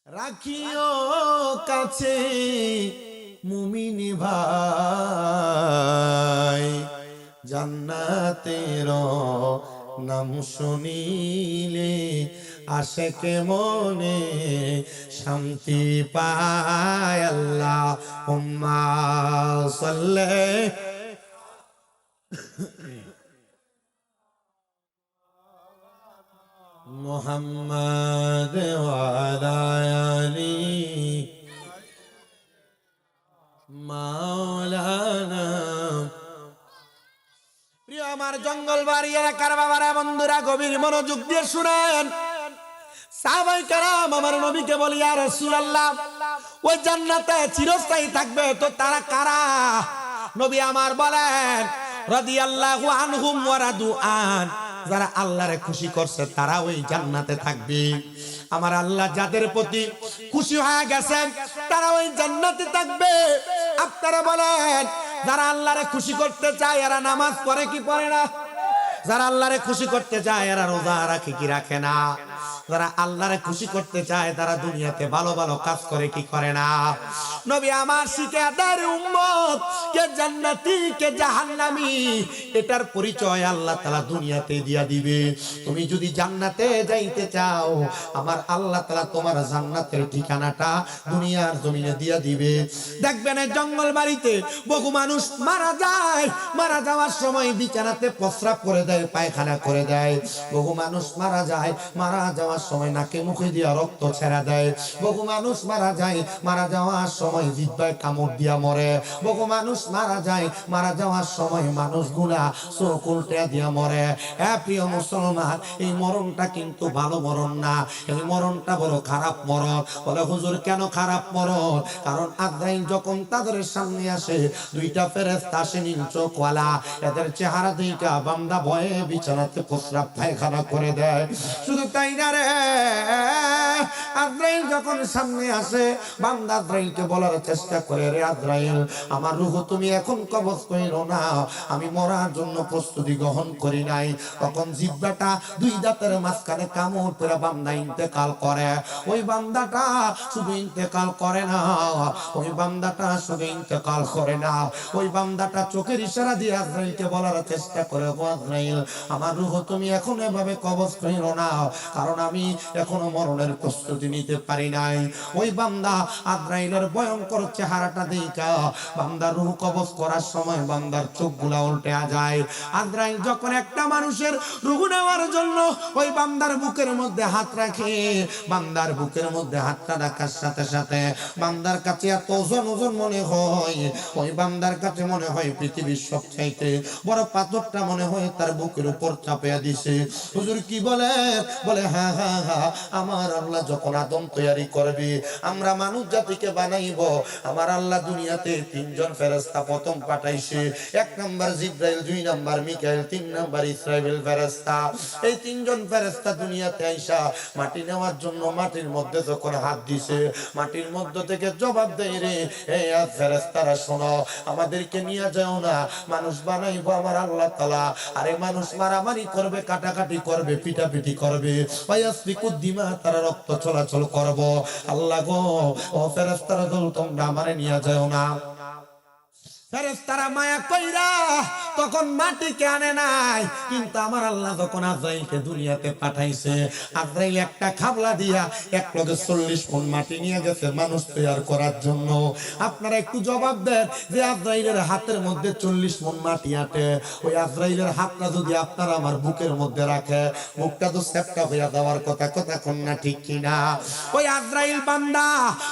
রাখিও কাছে মুমিন ভাই, জান্নাতের নাম শুনিলে আশেকে মনে শান্তি পায়। আল্লাহুম্মা সাল্লি মুহাম্মাদ ওয়া আলা আলি মাওলানা। প্রিয় আমার জঙ্গল বাড়ি এলাকার বাবারা, বন্ধুরা, গভীর মনোযোগ দিয়ে শুনেন। সাহাবায়ে কেরাম আমার নবীকে বলি, ইয়া রাসূলুল্লাহ, ওই জান্নাতে চিরস্থায়ী থাকবে তো তারা কারা? নবী আমার বলেন রাদিয়াল্লাহু আনহুম ওয়া রাদু আন, যারা আল্লাহরে খুশি করছে তারা ওই জান্নাতে থাকবে। আমার আল্লাহ যাদের প্রতি খুশি হয়ে গেছেন তারা ওই জান্নাতে থাকবে। আপনারা বলেন, যারা আল্লাহরে খুশি করতে চায় এরা নামাজ পড়ে কি পড়ে না? যারা আল্লাহরে খুশি করতে চায় এরা রোজা রাখে কি রাখে না? যারা আল্লাহরে খুশি করতে চায় তারা দুনিয়াতে ভালো ভালো কাজ করে কি করে না? নবী আমার শিখে দেয় উম্মত কে জান্নাতি কে জাহান্নামী, এটার পরিচয় আল্লাহ তাআলা দুনিয়াতে দিয়া দিবে। তুমি যদি জান্নাতে যাইতে চাও, আমার আল্লাহ তাআলা তোমার জান্নাতের ঠিকানাটা দুনিয়ার জমিনে দিয়া দিবে। দেখবেন এই জঙ্গল বাড়িতে বহু মানুষ মারা যায়, মারা যাওয়ার সময় বিছানাতে প্রস্রাব করে দেয়, পায়খানা করে দেয়। বহু মানুষ মারা যায়, মারা যাওয়ার সময় নাকে মুখে দিয়া রক্ত ছেড়া দেয়। বহু মানুষ মারা যায়, মারা যাওয়ার সময় জিহ্বায় কামড় দিয়া মরে। বহু মানুষ মারা যায়, মারা যাওয়ার সময় মানুষগুলা চোখ উল্টে দিয়া মরে। প্রিয় মুসলমান, এই মরণটা কিন্তু ভালো মরণ না, এই মরণটা বড় খারাপ মরণ। বলে হুজুর কেন খারাপ মরণ? কারণ আজরাইল যখন তাদের সামনে আসে, দুইটা ফেরেশতা আসে নীল চোখওয়ালা, এদের চেহারা দেখা বান্দা ভয়ে বিছানাতে প্রস্রাব পায়খানা করে দেয়। শুধু তাই না রে, আজরাইল যখন সামনে আসে, বান্দা আজরাইলকে বলার চেষ্টা করে, রে আজরাইল, আমার রূহ তুমি এখন কবজ কইরো না, আমি মরার জন্য প্রস্তুতি গ্রহণ করি নাই। তখন জিহ্বাটা দুই দাঁতের মাঝখানে কামড় করে বান্দা ইন্তেকাল করে। ওই বান্দাটা শুধু ইন্তেকাল করে না, ওই বান্দাটা শুধু ইন্তেকাল করে না, ওই বান্দাটা চোখের ইশারা দিয়ে আজরাইলকে বলার চেষ্টা করে, ও আজরাইল, আমার রূহ তুমি এখন এভাবে কবজ কইরো না, কারণ আমি এখনো মরণের প্রস্তুতি নিতে পারি নাই। ওই বান্দা আজরাইলের ভয়ঙ্কর চেহারাটা দেখা বান্দার রূহ কবজ করার সময় বান্দার চোখগুলা উল্টে যায়। আজরাইল যখন একটা মানুষের রূহ নেওয়ার জন্য ওই বান্দার বুকের মধ্যে হাত রাখে, বান্দার বুকের মধ্যে হাতটা রাখার সাথে সাথে বান্দার কাছে এত ওজন ওজন মনে হয়, ওই বান্দার কাছে মনে হয় পৃথিবীর সবচাইতে বড় পাথরটা মনে হয় তার বুকের উপর চাপিয়ে দিছে। হুজুর কি বলে? বলে হ্যাঁ হ্যাঁ হ্যাঁ, আমার আল্লাহ যখন আদম তৈরি করবে, আমরা মানুষ জাতিকে বানাইব, আমার আল্লাহ দুনিয়াতে তিনজন ফেরেশতা প্রথম পাঠাইছে। এক নাম্বার জিবরাইল, দুই নাম্বার মিকাইল, তিন নাম্বার ইসরাফিল ফেরেশতা। এই তিনজন ফেরেশতা দুনিয়াতে আইসা মাটি নেওয়ার জন্য মাটির মধ্যে যখন হাত দিছে, মাটির মধ্য থেকে জবাব দেয়, রে এই ফেরেশতারা শোনো, আমাদেরকে নিয়ে যাও না, মানুষ বানাইবো আমার আল্লাহ তাআলা। আরে মানুষ মারামারি করবে, কাটাকাটি করবে, পিটাপিটি করবে, দিমা, তারা রক্ত চলাচল করব। আল্লাহ গো, ও ফেরেশতারা দল তোমরা আমারে নিয়ে যাও না। ফেরেশতারা মায়া কইরা তখন মাটিকে আনে নাই, কিন্তু আমার আল্লাহ যখন আজরাইলকে দুনিয়াতে পাঠাইছে, আজরাইল একটা খাবলা দিয়া এক লগে 40 মণ মাটি নিয়ে গেছে মানুষ তৈরি করার জন্য। আপনারা একটু জবাব দেন যে আজরাইলের হাতের মধ্যে 40 মণ মাটি আটে, ওই আজরাইলের হাতটা যদি আপনারা আমার বুকের মধ্যে রাখে, মুখটা তো সেপটা হইয়া যাওয়ার কথা, কথা কোন না ঠিক কিনা? ওই আজরাইল বান্দা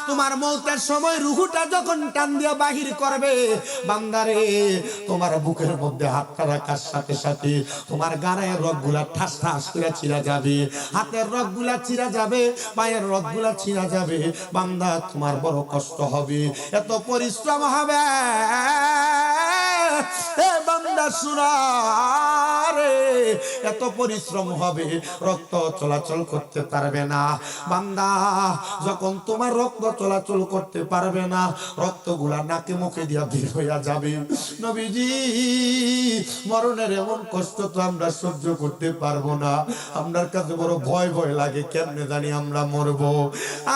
তোমার মৌতের সময় রুহুটা যখন টান দিয়া বাহির করবে, বান্দারে তোমার বুকের মধ্যে হাতটা রাখার সাথে সাথে তোমার গায়ের রগগুলা ঠাস ঠাস করে ছিঁড়া যাবে, হাতের রগগুলা ছিঁড়া যাবে, পায়ের রগগুলা ছিঁড়া যাবে। বান্দা তোমার বড় কষ্ট হবে, এত পরিশ্রম হবে। বান্দা শুনা রে, এত পরিশ্রম হবে, রক্ত চলাচল করতে পারবে না। বান্দা যখন তোমার রক্ত চলাচল করতে পারবে না, রক্তগুলা নাকে মুখে দিয়া বের হইয়া যাবে। নবীজি, মরণের এমন কষ্ট তো আমরা সহ্য করতে পারবো না, আমরার কাছে বড় ভয় ভয় লাগে, কেমনে জানি আমরা মরবো।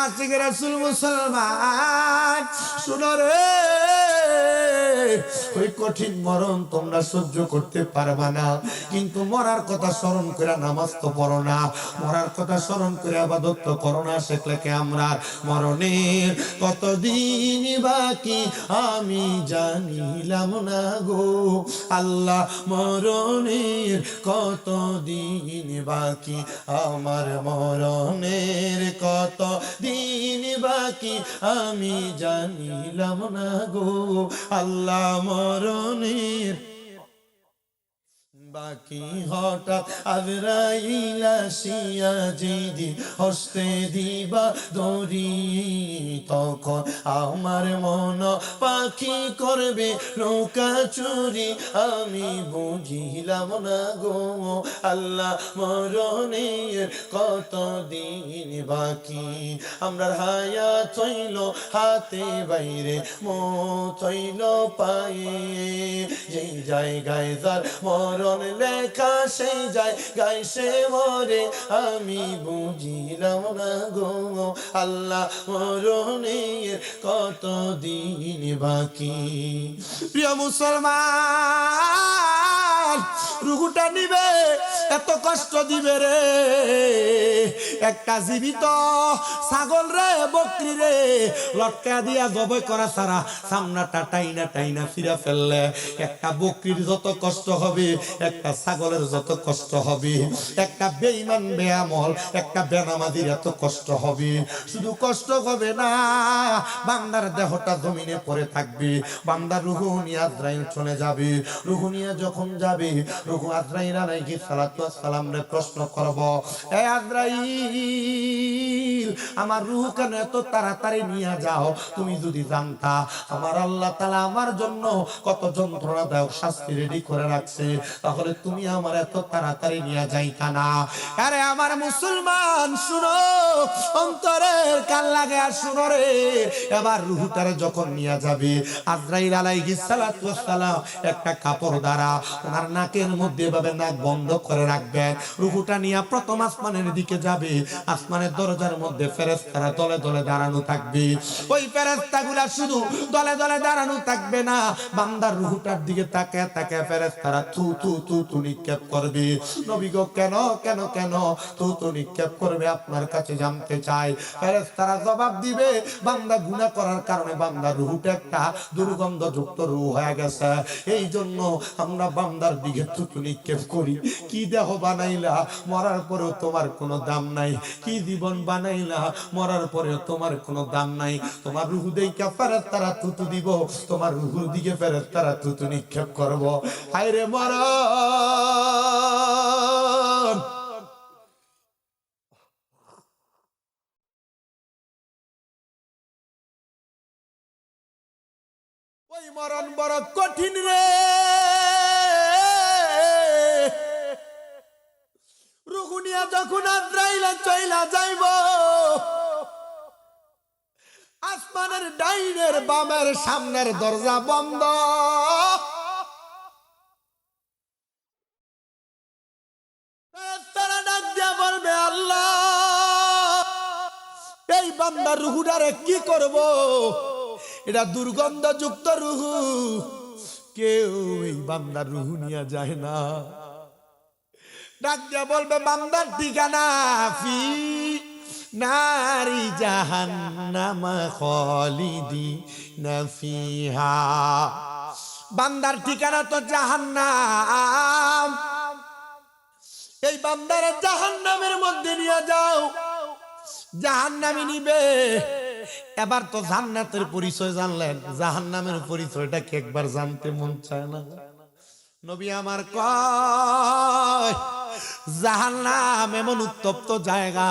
আশিক রাসূল মুসলমান শুনো রে, ওই কঠিন মরণ তোমরা সহ্য করতে পারবা না, কিন্তু মরার কথা স্মরণ করে নামাজ তো পড়ো না, মরার কথা স্মরণ করে ইবাদত তো করো না, শেখলে কে আমরা? মরণের কতদিন বাকি আমি জানিলাম না গো আল্লাহ, মরণের কতদিন বাকি আমার, মরণের কতদিন বাকি আমি জানিলাম না গো আল্লাহ, মরণের বাকি হঠাৎ আজরাইল আসিয়া যেদিন হস্তে দিবা দড়ি, তখন আমার মন পাখি করবে নৌকা চুরি। আমি বুঝিলাম না গো আল্লাহ মরণের কতদিন বাকি। আমরা হায়াত হইল হাতে বাইরে, মৌত হইল পায়ে। যেই জায়গায় যার মরণ লেখা সেই জায়গায় সে মরে। আমি বুঝিলাম না গো আল্লাহ মরণের কতদিন বাকি। প্রিয় মুসলমান, রুহুটা নিবে, এত কষ্ট দিবে রে। একটা জীবিত ছাগল রে, বকরি রে লটকা দিয়া জবাই করা ছাড়া সামনাটা টাইনা টাইনা ফিরা ফেললে একটা বকরির যত কষ্ট হবে, একটা ছাগলের যত কষ্ট হবে, একটা বেঈমান বেআমল একটা বেনামাজির এত কষ্ট হবে। শুধু কষ্ট হবে না, বান্দার দেহটা জমিনে পড়ে থাকবে। বান্দার রূহু নিয়ে আজরাইল চলে যাবে। রূহু নিয়ে যখন যাবে, রূহু আজরাইল আলাইহিস সালাতু ওয়াস সালাম রে প্রশ্ন করব, এ আজরাইল, আমার রূহ কেন এত তাড়াতাড়ি নিয়ে যাও? তুমি যদি জানতা আমার আল্লাহ তাআলা আমার জন্য কত যন্ত্রণাদায়ক শাস্তি রেডি করে রাখছে, তাহলে তুমি আমার এত তাড়াতাড়ি নিয়ে যাইতা না। আরে আমার মুসলমান শুনো, অন্তরের কান লাগে আর শুনো রে। এবার রূহটারে যখন নিয়ে যাবে, আজরাইল আলাইহিস সালাতু ওয়াস সালাম একটা কাপড় দ্বারা ওনার নাকের মধ্যে এভাবে নাক বন্ধ করে রাখবে। রূহটা নিয়ে প্রথম আসমানের দিকে যাবে। আসমানের দরজার মধ্যে ফেরেশতারা দলে দলে দাঁড়ানো থাকবে। ওই ফেরেশতাগুলা শুধু দলে দলে দাঁড়ানো থাকবে না, বান্দার রূহটার দিকে তাকায় তাকায় ফেরেশতারা থু থু থু থু নিক্ষেপ করবে। নবী গো, কেন কেন কেন থু থু নিক্ষেপ করবে? আপনার কাছে জানতে চাই। ফেরেশতারা জবাব দিবে, বান্দা গুনাহ করার কারণে বান্দার রূহটা একটা দুর্গন্ধযুক্ত রূহ হয়ে গেছে, এই জন্য আমরা বান্দার দিকে থু থু নিক্ষেপ করি। কি দেহ বানাইলা, মরার পরেও তোমার কোনো দাম নাই। কি জীবন বানাইলা, মরার পরেও তোমার কোনো দাম নাই। তোমার রূহ দেইকা ফেরেশতারা থু থু দিব, তোমার রূহের দিকে ফেরেশতারা থু থু নিক্ষেপ করব। হায়রে মরণ, ওই মরণ বড় কঠিন রে। রুহুনিয়া যখন আজরাইল চইলা যাইব, আসমানের ডাইনের বামের সামনের দরজা বন্ধ। তারা ডাক দিয়া বলবে, আল্লাহ, এই বান্দার রুহুটারে কি করব? এটা দুর্গন্ধযুক্ত রুহু, কেউ এই বান্দার রুহু নিয়ে যায় না। ডাক দিয়া বলবে, বান্দার ঠিকানা ফি নারি জাহান্নাম খালিদিনা ফিহা। বান্দার ঠিকানা তো জাহান্নাম। এই বান্দারে জাহান্নামের মধ্যে নিয়ে যাও। জাহান্নামী নিবে। এবার তো জান্নাতের পরিচয় জানলেন, জাহান্নামের পরিচয়টা কি একবার জানতে মন চায় না? নবী আমার কয়, জাহান্নাম এমন উত্তপ্ত জায়গা,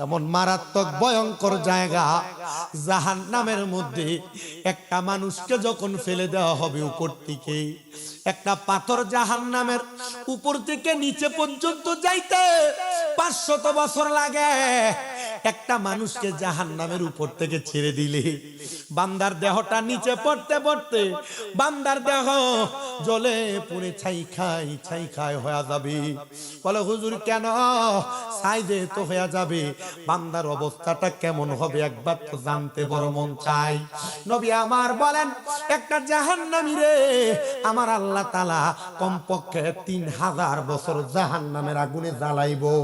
এমন মারাত্মক ভয়ঙ্কর জায়গা, জাহান্নামের মধ্যে একটা মানুষকে যখন ফেলে দেওয়া হবে উপর থেকে, একটা পাথর জাহান্নামের উপর থেকে নিচে পর্যন্ত যাইতে 500 বছর লাগে। একটা মানুষকে জাহান্নামের উপর থেকে ছেড়ে দিলে বান্দার দেহটা নিচে পড়তে পড়তে বান্দার দেহ জ্বলে পুড়ে ছাই খাই হয়ে যাবে। বলে হুজুর কেন? সাইদে তো হয়ে যাবে, বান্দার অবস্থাটা কেমন হবে একবার তো জানতে বড় মন চাই। নবী আমার বলেন, একটা জাহান্নামী রে আমার আল্লাহ তাআলা কমপক্ষে 3000 বছর জাহান্নামের আগুনে জ্বালাইবো।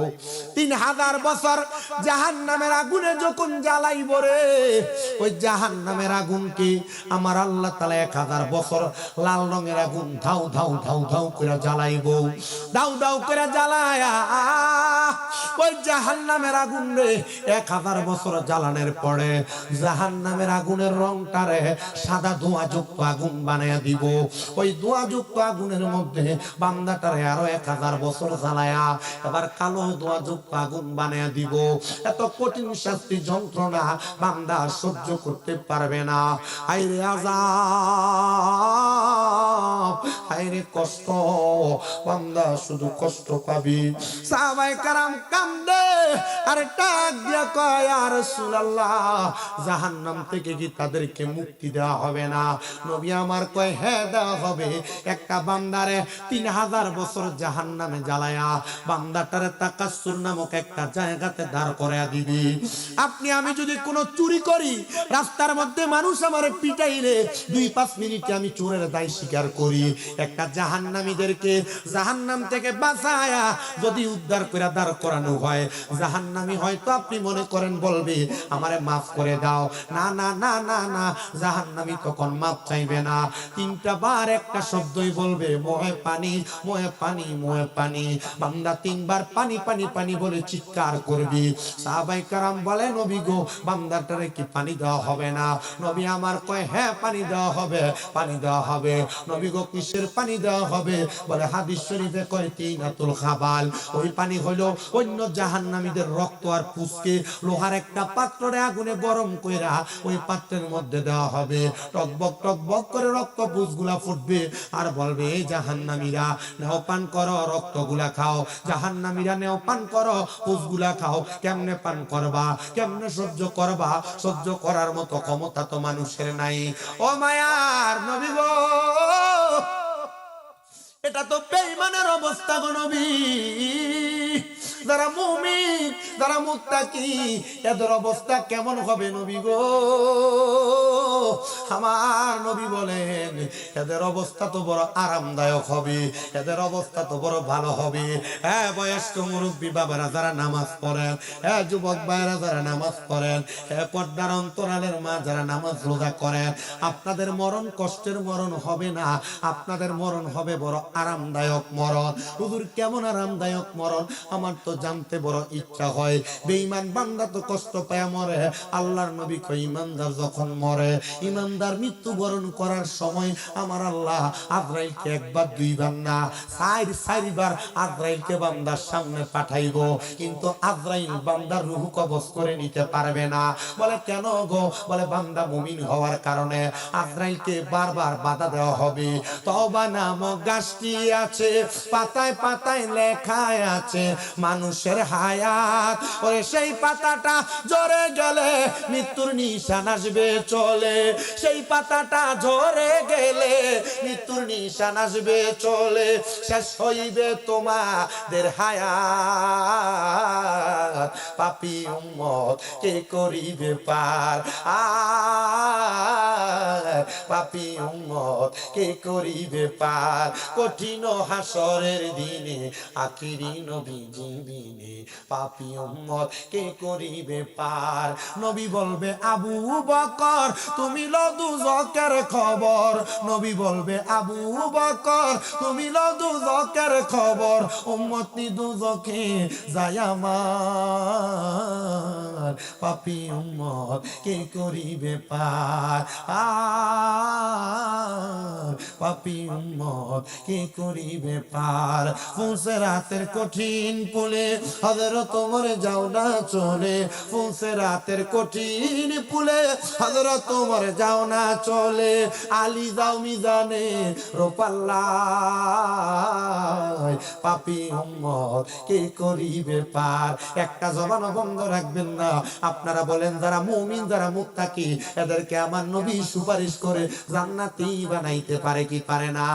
3000 বছর জাহান্নাম জাহান্নামের আগুনে যখন জ্বালাইব রে, ওই জাহান্নামের আগুনকে আমার আল্লাহ তাআলা 1000 বছর লাল রঙের আগুন ধাউ ধাউ ধাউ ধাউ করে জ্বালাইব। দাউ দাউ করে জ্বালায়া ওই জাহান্নামের আগুন রে 1000 বছর জ্বালানোর পরে জাহান্নামের আগুনের রংটারে সাদা ধোঁয়াযুক্ত আগুন বানায়া দিব। ওই ধোঁয়াযুক্ত আগুনের মধ্যে বান্দাটারে আরো 1000 বছর জ্বালায়া এবার কালো ধোঁয়াযুক্ত আগুন বানায়া দিব। এত কঠিন শাস্তি যন্ত্রণা বান্দা সহ্য করতে পারবে না। হায়রে আযাব, হায়রে কষ্ট, বান্দা শুধু কষ্ট পাবি। সাহাবায়ে কেরাম কান্দে আর ডাক দিয়া কয়, ইয়া রাসূলুল্লাহ, জাহান্নাম থেকে কি তাদেরকে মুক্তি দেওয়া হবে না? নবী আমার কয়, হ্যাঁ দেওয়া হবে। একটা বান্দারে 3000 বছর জাহান্নামে জ্বালায়া বান্দাটারে তাকাসসুর নামক একটা জায়গাতে দাঁড় করায়া দিবি। আপনি আমি যদি কোনো চুরি করি, রাস্তার মধ্যে মানুষ আমারে পিটাইলে 2-5 মিনিটে আমি চোরের দায় স্বীকার করি। একটা জাহান্নামীদেরকে জাহান্নাম থেকে বাঁচায়া যদি উদ্ধার করে দাঁড় করানো হয়, জাহান্নামী হয়তো আপনি মনে করেন বলবে আমারে মাফ করে দাও। না না না না না, জাহান্নামী তখন মাফ চাইবে না। 3টা বার একটা শব্দই বলবে, মোহে পানি, মোহে পানি, মোহে পানি। বান্দা 3 বার পানি পানি পানি বলে চিৎকার করবি। সাহাবায়ে কেরাম বলে, নবী গো, বান্দাটারে কি পানি দেওয়া হবে না? নবী আমার কয়, হ্যাঁ পানি দেওয়া হবে, পানি দেওয়া হবে। নবী গো, কিসের পানি দেওয়া হবে? বলে হাদিস শরীফে কয় তিনাতুল খাবাল। ওই পানি হলো অন্য জাহান্নামীদের রক্ত আর পুষ্কে লোহার একটা পাত্রে আগুনে গরম কইরা ওই পাত্রের মধ্যে দেওয়া হবে। টকবক করে রক্ত পুষগুলা ফুটবে আর বলবে, এই জাহান্নামীরা নেও পান করো, রক্তগুলা খাও। জাহান্নামীরা নেও পান করো, পুষগুলা খাও। কেমনে পান করবা, কেমনে সহ্য করবা? সহ্য করার মতো ক্ষমতা তো মানুষের নাই। ও মায়ার নবী গো, এটা তো বেঈমানের অবস্থা গো নবী। যারা মুমিন, যারা মুত্তাকি, এদের অবস্থা কেমন হবে নবী গো? আমার নবী বলেন, এদের অবস্থা তো বড় আরামদায়ক হবে, এদের অবস্থা তো বড় ভালো হবে। হ্যাঁ, বয়স্ক মুরব্বী বাবারা যারা নামাজ পড়েন, হ্যাঁ যুবক ভাইরা যারা নামাজ পড়েন, হ্যাঁ পর্দার অন্তরালের মা যারা নামাজ রোজা করেন, আপনাদের মরণ কষ্টের মরণ হবে না, আপনাদের মরণ হবে বড় আরামদায়ক মরণ। হুজুর কেমন আরামদায়ক মরণ? আমার তো জানতে বড় ইচ্ছা হয়। বেঈমান বান্দা তো কষ্ট পায় মরে। আল্লাহর নবী কয়, ইমানদার যখন মরে, ইমানদার মৃত্যুবরণ করার সময় আমার আল্লাহ আজরাইলকে 1 বার 2 বার না 4 বার আজরাইলকে বান্দার সামনে পাঠাইব, কিন্তু আজরাইল বান্দার রূহ কবজ করে নিতে পারবে না। বলে কেন গো? বলে বান্দা মুমিন হওয়ার কারণে আজরাইলকে বারবার বাধা দেওয়া হবে। তওবা নামক গাছটি আছে, পাতায় পাতায় লেখা আছে মানুষের হায়াত। ওরে সেই পাতাটা ঝরে গেলে মৃত্যুর নিশান আসবে চলে, সেই পাতাটা ঝরে গেলে মৃত্যুর নিশান আসবে চলে। শেষ হইবে তোমাদের হায়াত, পাপী উম্মত কে করিবে পার। পাপী উম্মত কে করিবে পার। কঠিন হাসরের দিনে, আখিরি নবীজি দিনে, পাপী উম্মত কে করিবে পার। নবী বলবে, আবু বকর তুমি লো দুজকের খবর। নবী বলবে, আবু বকর তুমি লো দুজকের খবর। উম্মতি দুজকে যায় আমার, পাপী উম্মত কে করিবে পার। পাপী উম্মত কে করিবে পার। ফুসরাতের কঠিন পুলে হযরত ওমর যাও না চলে, ফুসরাতের কঠিন পুলে হযরত ওমর যাও না চলে। আলী যাও মিজানে রোপাল্লায়, পাপী উম্মত কে করিবে পার। একটা জবান বন্ধ রাখবেন না। আপনারা বলেন যারা মুমিন, যারা মুত্তাকি, এদেরকে আমার নবী সুপারিশ করে জান্নাতি বানাইতে পারে কি পারে না?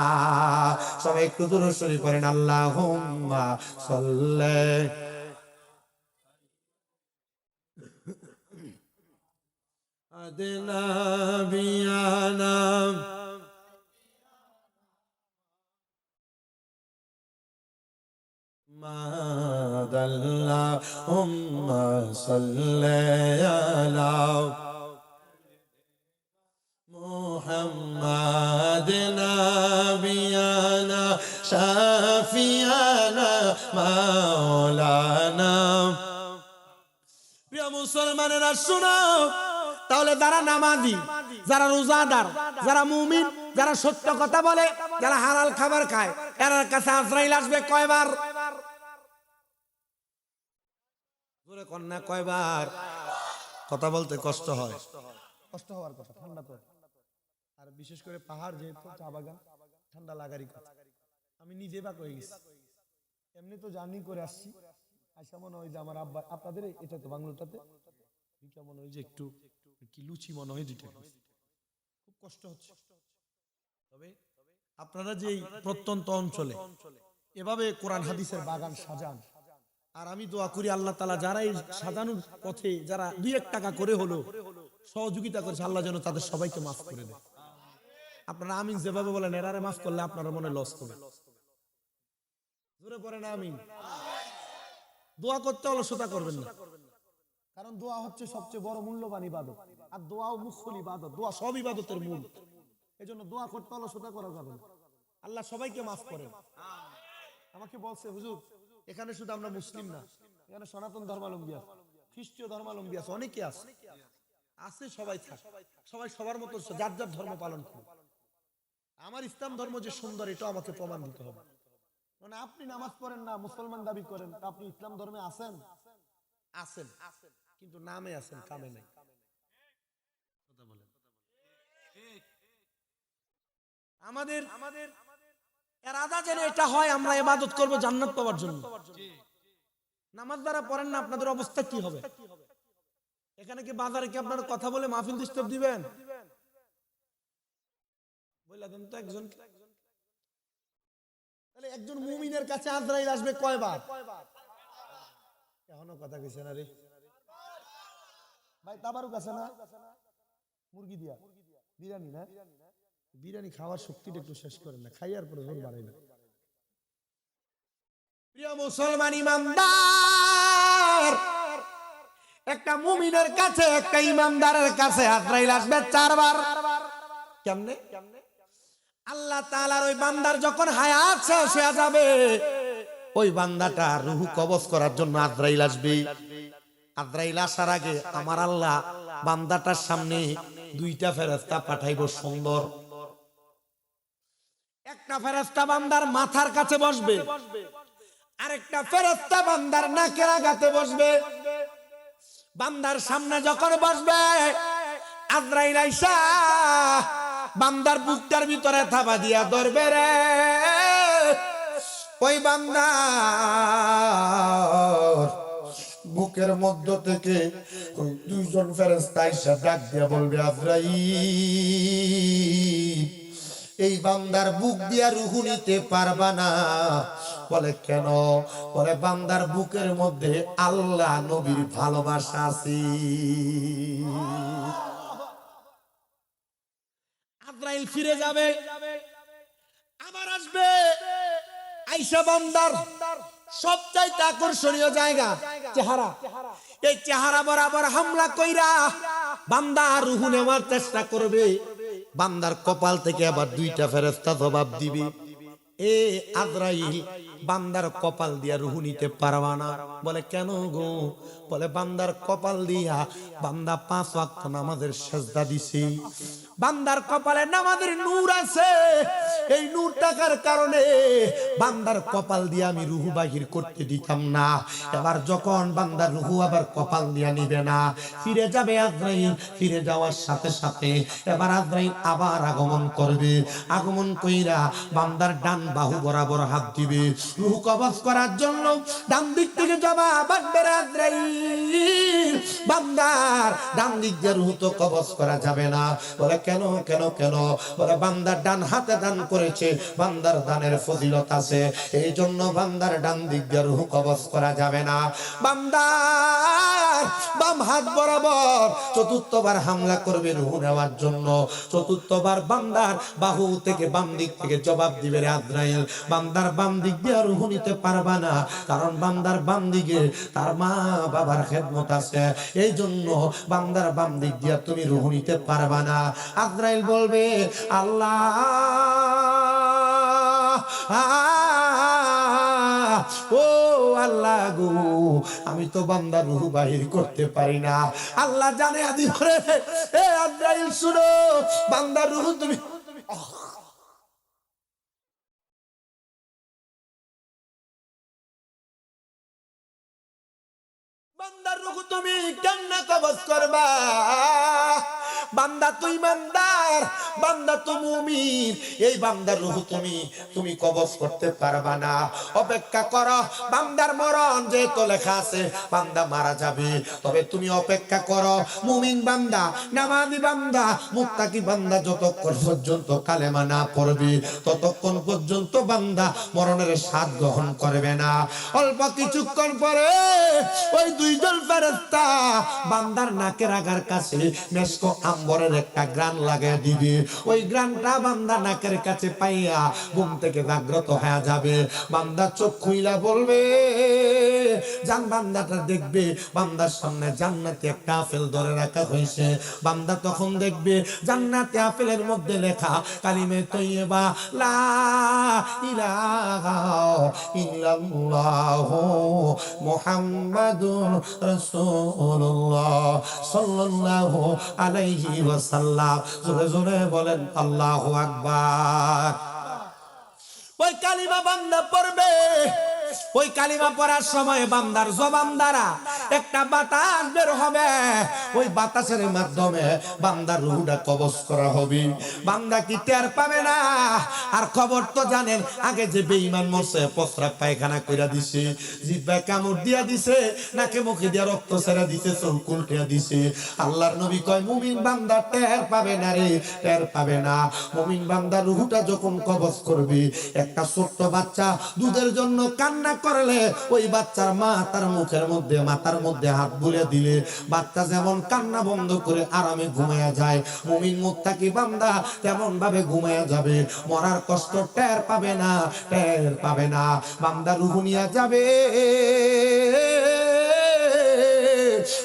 সবাই একটু দুরূদ শরীফ পড়েন, আল্লাহুম্মা সাল্লি আলা বিয়ানা মাদাল্লা সাল্লি আলা মুহাম্মাদ নাবিয়ানা শাফিয়ানা মাওলানা। প্রিয় মুসলমানেরা শুনো, তাহলে যারা নামাজি, যারা রোজাদার, যারা মুমিন, যারা সত্য কথা বলে, যারা হালাল খাবার খায়, এর কাছে আজরাইল আসবে কয়বার? জোরে কন্যা কয়বার? কথা বলতে কষ্ট হয়, কষ্ট হওয়ার কথা, ঠান্ডা তো, আর বিশেষ করে পাহাড় যেহেতু, চা বাগান, ঠান্ডা লাগারই কথা। আমি নিজে বাক হয়ে গেছি, এমনি তো জার্নি করে আসছি, আইসা মনে হয় যে আমার আব্বা, আপনাদের এটাতে বাংলোটাতে মনে হয় যে একটু কি লুচি মনে হয়, দুইটা খুব কষ্ট হচ্ছে। তবে আপনারা যে প্রত্যন্ত অঞ্চলে এভাবে কোরআন হাদিসের বাগান সাজান, আর আমি দোয়া করি আল্লাহ তাআলা যারা এই সাজানোর পথে যারা 2-1 টাকা করে হলো সহযোগিতা করেছে, আল্লাহ যেন তাদের সবাইকে মাফ করে দেয়। আপনারা আমিন যেভাবে বলেন, এরারে মাফ করলে আপনারা মনে লস করবে, জোরে পড়ে না আমিন। দোয়া করতে অলসতা করবেন না, কারণ দোয়া হচ্ছে সবচেয়ে বড় মূল্যবান ইবাদত, আর দোয়াও মুখল ইবাদত, দোয়া সব ইবাদতের মূল। এজন্য দোয়া করতে অলসতা করা যাবে না। আল্লাহ সবাইকে মাফ করেন। আমাকে বলছে হুজুর, এখানে শুধু আমরা মুসলিম না, এখানে সনাতন ধর্মাবলম্বী আছে, খ্রিস্টীয় ধর্মাবলম্বী আছে, অনেকে আছে, সবাই থাক, সবাই সবার মতো যার যার ধর্ম পালন করে। আমার ইসলাম ধর্ম যে সুন্দর, এটা আমাকে প্রমাণ দিতে হবে। মানে আপনি নামাজ পড়েন না, মুসলমান দাবি করেন, আপনি ইসলাম ধর্মে আছেন, আছেন কিন্তু নামে আছেন, কামে নাই। আমাদের ইরাদা যেন এটা হয়, আমরা ইবাদত করব জান্নাত পাওয়ার জন্য। নামাজ যারা পড়েন না, আপনাদের অবস্থা কি হবে? এখানে কি বাজারে কি আপনারা কথা বলে মাহফিল ডিস্টার্ব দিবেন? বললা দেন তো একজন। তাহলে একজন মুমিনের কাছে আজরাইল আসবে কয়বার? এখনো কথা কইছে না রে ভাই। তাবারুক আছে না, মুরগি দিয়া বিরিয়ানি, না বিরিয়ানি খাওয়ার শক্তিটা একটু শেষ করেন না, খাইয়ার পরে জোর বাড়াই না। প্রিয় মুসলমান ইমানদার, একটা মুমিনের কাছে, একটা ইমানদারের কাছে আজরাইল আসবে 4 বার। কেমনে? আল্লাহ তাআলার ওই বান্দার যখন হায়াত শেষ হয়ে যাবে, ওই বান্দাটা রূহ কবজ করার জন্য আজরাইল আসবে। আজরাইল আসার আগে আমার আল্লাহ বান্দাটার সামনে 2টা ফেরেশতা পাঠাইবো সুন্দর। একটা ফেরেশতা বান্দার মাথার কাছে বসবে, আরেকটা ফেরেশতা বান্দার নাকের আগাতে বসবে। বান্দার সামনে যখন বসবে, আজরাইল আইসা বান্দার বুকটার ভিতরে থাবা দিয়া ধরবে রে। ওই বান্দার বুকের মধ্য থেকে ওই 2জন ফেরেশতা আইসা ডাক দিয়া বলবে, আজরাইল, এই বান্দার বুক দিয়া রূহ নিতে পারবা না। বলে কেন? বলে বান্দার বুকের মধ্যে আল্লাহ নবীর ভালোবাসা আছে। আজরাইল ফিরে যাবে, আবার আসবে, আইসা বান্দার সবচাইতে আকর্ষণীয় জায়গা চেহারা, এই চেহারা বরাবর হামলা কইরা বান্দা রূহ নেওয়ার চেষ্টা করবে। বান্দার কপাল থেকে আবার 2টা ফেরেশতা জবাব দিবে, এ আজরাইল, বান্দার কপাল দিয়া রূহ নিতে পারবা না। বলে কেন গো? বলে বান্দার কপাল দিয়া বান্দা 5 ওয়াক্ত নামাজের সিজদা দিছে, বান্দার কপালে নামাজের নূর আছে, এই নূর টাকার কারণে বান্দার কপাল দিয়ে আমি রূহ বাহির করতে দিতাম না। এবার যখন বান্দার রূহ আবার কপাল দিয়া নিবে না, ফিরে যাবে আজরাইল। ফিরে যাওয়ার সাথে সাথে এবার আজরাইল আবার আগমন করবে। আগমন কইরা বান্দার ডান বাহু বরাবর হাত দিবে রূহ কবজ করার জন্য। ডান দিক থেকে জবাব আসবে, আজরাইল, বান্দার ডান দিক দিয়ে রূহ তো কবজ করা যাবে না। বলে কেন কেন কেন? বলে বান্দার ডান হাতে দান করেছে, বান্দার দানের ফজিলত আছে, এই জন্য বান্দার ডান দিক দিয়ে রূহ কবজ করা যাবে না। বান্দার বাম হাত বরাবর চতুর্থবার হামলা করবে রূহ নেওয়ার জন্য। চতুর্থবার বান্দার বাহু থেকে বাম দিক থেকে জবাব দিবে রে আজরাইল, বান্দার বাম দিক দিয়ে রূহ নিতে পারবা না, কারণ বান্দার বাম দিকে তার মা বাবার খেদমত আছে, এই জন্য বান্দার বাম দিক দিয়ে তুমি রূহ নিতে পারবা না। আজরাইল বলবে আল্লাহ, ও আল্লাহ গো, আমি তো বান্দার রূহ বাহির করতে পারি না। আল্লাহ জানে আদি করে, এ আজরাইল শুনো, বান্দার রূহ তুমি বান্দার রূহ তুমি কেমনে কবজ করবা? বান্দা তুই ইমানদার, বান্দা তো মুমিন, এই বান্দার রূহ তুমি কবজ করতে পারবা না। অপেক্ষা করো, বান্দার মরণ যেহেতু লেখা আছে বান্দা মারা যাবে, তবে তুমি অপেক্ষা করো। মুমিন বান্দা, নামাজি বান্দা, মুত্তাকি বান্দা যতক্ষণ পর্যন্ত কালেমা না পড়বে ততক্ষণ পর্যন্ত বান্দা মরণের স্বাদ গ্রহণ করবে না। অল্প কিছুক্ষণ পরে ওই দুইজন ফেরেশতা বান্দার নাকের আগার কাছে মেশকো আম্বরের একটা গ্রান লাগিয়ে দিবে। ওই গ্রানটা বান্দা নাকের কাছে পাইয়া ঘুম থেকে জাগ্রত হয়ে যাবে। বান্দা চোখ খুইলা বলবে, জান বান্দাটা দেখবে বান্দার সামনে জান্নাতি একটা আপেল ধরে রাখা হয়েছে। বান্দা তখন দেখবে জান্নাতি আপেলের মধ্যে লেখা কালিমে তৈয়বা লা ইলাহা ইল্লাল্লাহু মুহাম্মাদুর রাসূলুল্লাহ সাল্লাল্লাহু আলাইহি ওয়াসাল্লাম। জোরে জোরে বলেন আল্লাহু আকবার। ওই কালিমা বান্দা পড়বে, ওই কালিমা পড়ার সময় বান্দার জবান দ্বারা একটা বাতাস বের হবে, ওই বাতাসের মাধ্যমে বান্দার রূহটা কবজ করা হবে। বান্দা কি টের পাবে না? আর খবর তো জানেন, আগে যে বেঈমান মরছে প্রস্রাব পায়খানা কইরা দিছে, জিহ্বায় কামড় দিয়া দিছে, নাকে মুখে দিয়া রক্ত ছেড়া দিছে, চোখ উল্টিয়া দিছে। আল্লাহর নবী কয় মুমিন বান্দা টের পাবে না রে, টের পাবে না। মুমিন বান্দা রূহটা যখন কবজ করবে, একটা ছোট্ট বাচ্চা দুধের জন্য কান্না করলে ওই বাচ্চার মা তার মুখের মধ্যে মাথার মধ্যে হাত বুলে দিলে বাচ্চা যেমন কান্না বন্ধ করে আরামে ঘুমায়া যায়, মুমিন মুত্তাকি বান্দা তেমন ভাবে ঘুমায়া যাবে, মরার কষ্ট টের পাবে না, টের পাবে না। বান্দা রূহ নিয়া যাবে,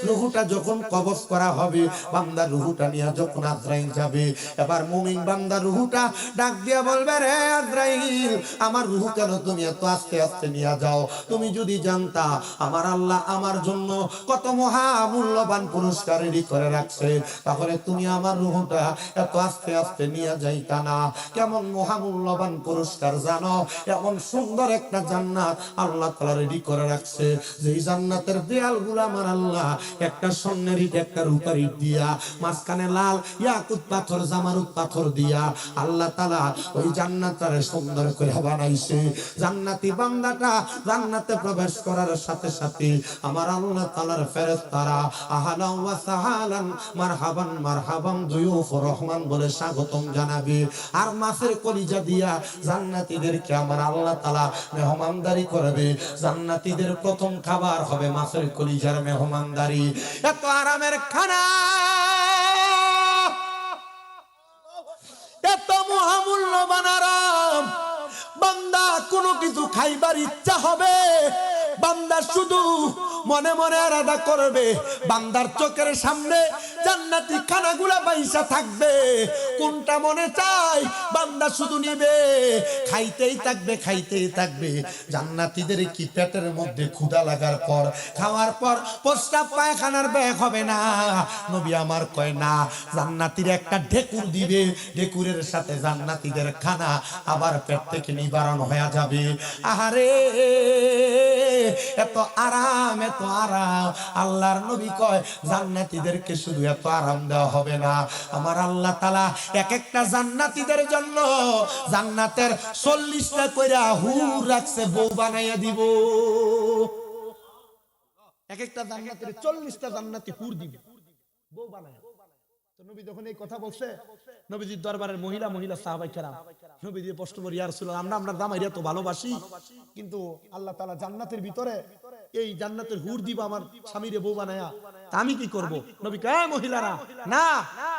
রূহটা যখন কবজ করা হবে, বান্দা রূহটা নিয়ে যখন আজরাইল যাবে, এবার মুমিন বান্দা রূহটা ডাক দিয়া বলবে, রে আজরাইল, আমার রূহ কেন তুমি এত আস্তে আস্তে নিয়ে যাও? তুমি যদি জানতা আমার আল্লাহ আমার জন্য কত মহা মূল্যবান পুরস্কার রেডি করে রাখছে, তাহলে তুমি আমার রূহটা এত আস্তে আস্তে নিয়ে যাইতা না। কেমন মহা মূল্যবান পুরস্কার জানো? এমন সুন্দর একটা জান্নাত আল্লাহ তাআলা রেডি করে রাখছে, যেই জান্নাতের দেয়ালগুলো আমার আল্লাহ একটা স্বর্ণের ইট একটা রূপার ইট দিয়া, মাঝখানে লাল ইয়াকুত পাথর জামারুত পাথর দিয়া আল্লাহ তাআলা ওই জান্নাতটারে সুন্দর করে বানাইছে। জান্নাতি বান্দাটা জান্নাতে প্রবেশ করার সাথে সাথে আমার আল্লাহ তাআলার ফেরেশতারা আহলান ওয়া সাহালান মারহাবান মারহাবান দুয়ুফুর রহমান বলে স্বাগতম জানাবে। আর মাছের কলিজা দিয়া জান্নাতীদেরকে আমার আল্লাহ তাআলা মেহমানদারি করবে। জান্নাতীদের প্রথম খাবার হবে মাছের কলিজার মেহমানদারি। এত আরামের খানা, এত মহামূল্যবান আরাম, বান্দা কোনো কিছু খাইবার ইচ্ছা হবে, বান্দা শুধু মনে মনে আরাধনা করবে, বান্দার চোখের সামনে জান্নাতি খানাগুলা বাইসা থাকবে, কোনটা মনে চায় বান্দা শুধু নিবে, খাইতেই থাকবে খাইতেই থাকবে। জান্নাতীদের কি পেটের মধ্যে ক্ষুধা লাগার পর খাওয়ার পর প্রস্রাব পায়খানার ব্যাগ হবে না? নবী আমার কয় না, জান্নাতীর একটা ঢেকুর দিবে, ঢেকুরের সাথে জান্নাতীদের খানা আবার পেট থেকে নিবারণ হয়ে যাবে। আহারে এত আরাম, এত আরাম। আল্লাহর নবী কয় জান্নাতীদেরকে শুধু এত আরাম দেওয়া হবে না, আমার আল্লাহ তাআলা এক একটা জান্নাতীদের জন্য জান্নাতের 40টা কইরা হুর রাখছে, বউ বানাইয়া দিব। এক একটা জান্নাতের 40টা জান্নাতি হুর দিবে, বউ বানাইয়া। তো নবী যখন এই কথা বলছে, নবীজির দরবারের মহিলা সাহাবায়ে কেরাম নবীজি প্রশ্ন করে, ইয়া রাসূলুল্লাহ, আমরা আপনার জামাইরা তো ভালোবাসি, কিন্তু আল্লাহ তাআলা জান্নাতের ভিতরে এই জান্নাতের হুর দিব আমার স্বামীরে বউ বানায়া, তা আমি কি করব? নবী কয়, মহিলারা না,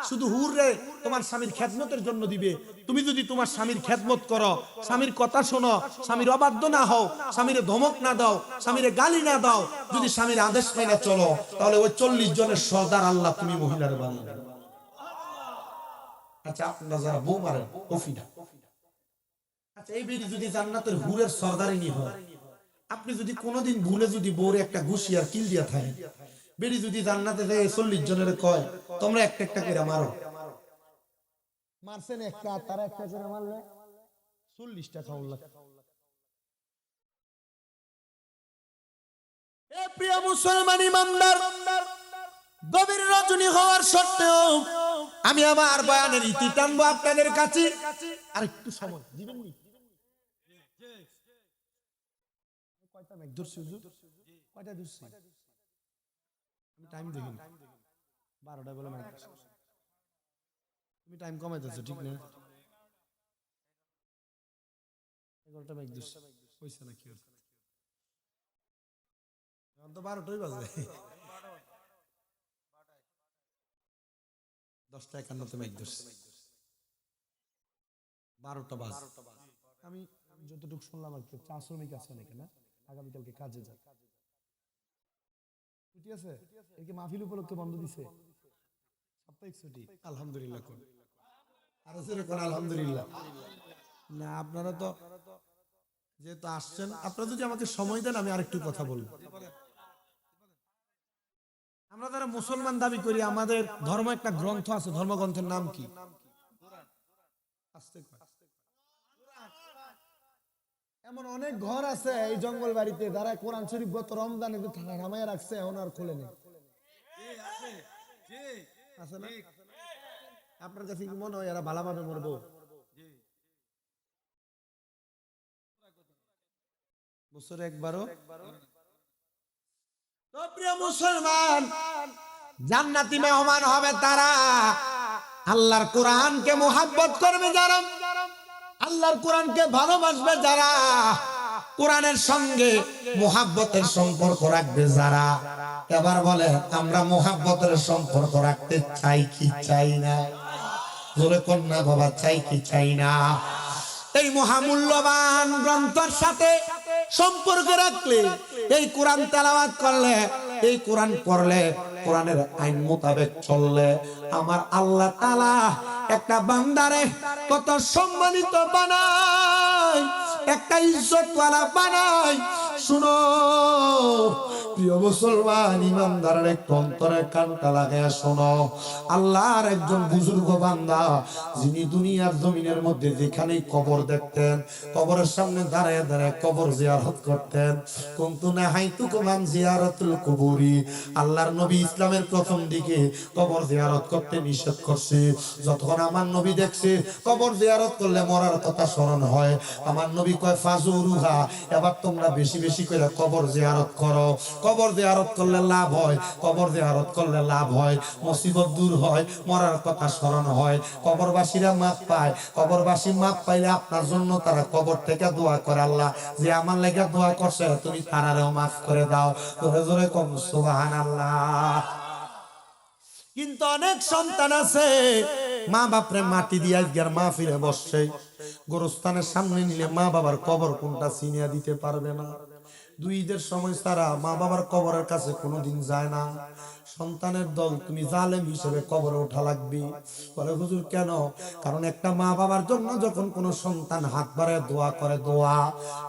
শুধু হুর রে তোমার স্বামীর খেদমতের জন্য দিবে। তুমি যদি তোমার স্বামীর খেদমত করো, স্বামীর কথা শোনো, স্বামীর অবাধ্য না হও, স্বামীরে ধমক না দাও, স্বামীরে গালি না দাও, যদি স্বামীর আদেশ মেনে চলো, তাহলে ওই 40 জনের সর্দার আল্লাহ তুমি মহিলার বানাবে। আচ্ছা, আপনারা যারা বউ মারেন কফিনা, আচ্ছা এই বেরি যদি জান্নাতের হুরের সর্দারিনী হয়, আপনি যদি কোনোদিন ভুলে যদি বউরে একটা ঘুষি আর কিল দিয়া থাকেন, বেরি যদি জান্নাতে যায় 40 জনের কয় তোমরা একটা একটা করে মারো, মারছেন একটা, তারা একটা করে মারলে 40টা খাওয়া লাগে। এ প্রিয় মুসলমান ইমানদার, গভীর রজনী হওয়ার সত্ত্বেও আমি আমার বয়ানের ইতি টানবো আপনাদের কাছে। আর একটু সময় দিবেন নি? কয়টা মেঘ ধরছি হুজুর? কয়টা ধরছি? আমি টাইম দেখিনি, 12টা বলে মেঘ ধরছি। তুমি টাইম কমাইতেছো ঠিক না? 11টা মেঘ ধরছি, কইছে না কি হচ্ছে? এখন তো 12টাই বাজে। 10টা 51 মেঘ ধরছি, 12টা বাজে। আমি যতটুকু শুনলাম আর কি, 4 শ্রমিক আছে নাকি না, আগামীকালকে কাজে যায়, ছুটি আছে, এর কি মাহফিল উপলক্ষে বন্ধ দিছে? সাপ্তাহিক ছুটি, আলহামদুলিল্লাহ। কোন আর জোরে কোন আলহামদুলিল্লাহ। না আপনারা তো যেহেতু আসছেন, আপনারা যদি আমাকে সময় দেন আমি আরেকটু কথা বলবো। আমরা যারা মুসলমান দাবি করি, আমাদের ধর্ম একটা গ্রন্থ আছে, ধর্মগ্রন্থের নাম কি? এমন অনেক ঘর আছে এই জঙ্গল বাড়িতে যারা কোরআন শরীফ গত রমজানে নামায় রাখছে, এখন আর খুলে নেই। আছে না? আপনার কাছে কি মনে হয় এরা ভালোভাবে মরবো? বছরে একবারও? তো প্রিয় মুসলমান, জান্নাতি মেহমান হবে তারা আল্লাহর কোরআনকে মুহাব্বত করবে যারা, আল্লাহর কোরআনকে ভালোবাসবে যারা, কোরআনের সঙ্গে মুহাব্বতের সম্পর্ক রাখবে যারা। এবার বলে আমরা মুহাব্বতের সম্পর্ক রাখতে চাই কি চাই না? জোরে কন্যা বাবা, চাই কি চাই না? এই মহামূল্যবান গ্রন্থের সাথে সম্পর্ক রাখলে, এই কোরআন তেলাওয়াত করলে, এই কোরআন পড়লে, কোরআনের আইন মোতাবেক চললে, আমার আল্লাহ তাআলা একটা বান্দারে কত সম্মানিত বানায়, একটা ইজ্জতওয়ালা বানায়। শুনো প্রিয় মুসলমান ইমানদারের একটু অন্তরের কানটা লাগায়া শোনো, আল্লাহর একজন বুজুর্গ বান্দা, যিনি দুনিয়ার জমিনের মধ্যে যেখানেই কবর দেখতেন, কবরের সামনে দাঁড়ায় দাঁড়ায় কবর জিয়ারত করতেন। কুনতু নাহাইতুকুম আন জিয়ারাতুল কুবুরি, আল্লাহর নবী ইসলামের প্রথম দিকে কবর জিয়ারত করতে নিষেধ করছে। যতক্ষণ আমার নবী দেখছে কবর জিয়ারত করলে মরার কথা স্মরণ হয়, আমার নবী কয় ফাজুরুহা, এবার তোমরা বেশি বেশি করে কবর জিয়ারত করো। কবর জিয়ারত করলে লাভ হয়, কবর জিয়ারত করলে লাভ হয়, মুসিবত দূর হয়, মরার কথা স্মরণ হয়, কবরবাসীরা মাফ পায়। কবরবাসী মাফ পাইলে আপনার জন্য তারা কবর থেকে দোয়া করে, আল্লাহ যে আমার লেগে দোয়া করছে তুমি তারারেও মাফ করে দাও। জোরে জোরে কম সুবহানাল্লাহ। কিন্তু অনেক সন্তান আছে মা বাপরে মাটি দিয়ে আজকের মাহফিলে বসছে, গোরস্থানের সামনে নিলে মা বাবার কবর কোনটা চিনিয়া দিতে পারবে না। 2 ঈদের সময় তারা মা বাবার কবরের কাছে কোনোদিন যায় না। সন্তানের দল তুমি জালেম হিসেবে কবরে ওঠা লাগবে। বলে হুজুর কেন? কারণ একটা মা বাবার জন্য যখন কোনো সন্তান হাত বাড়ায় দোয়া করে, দোয়া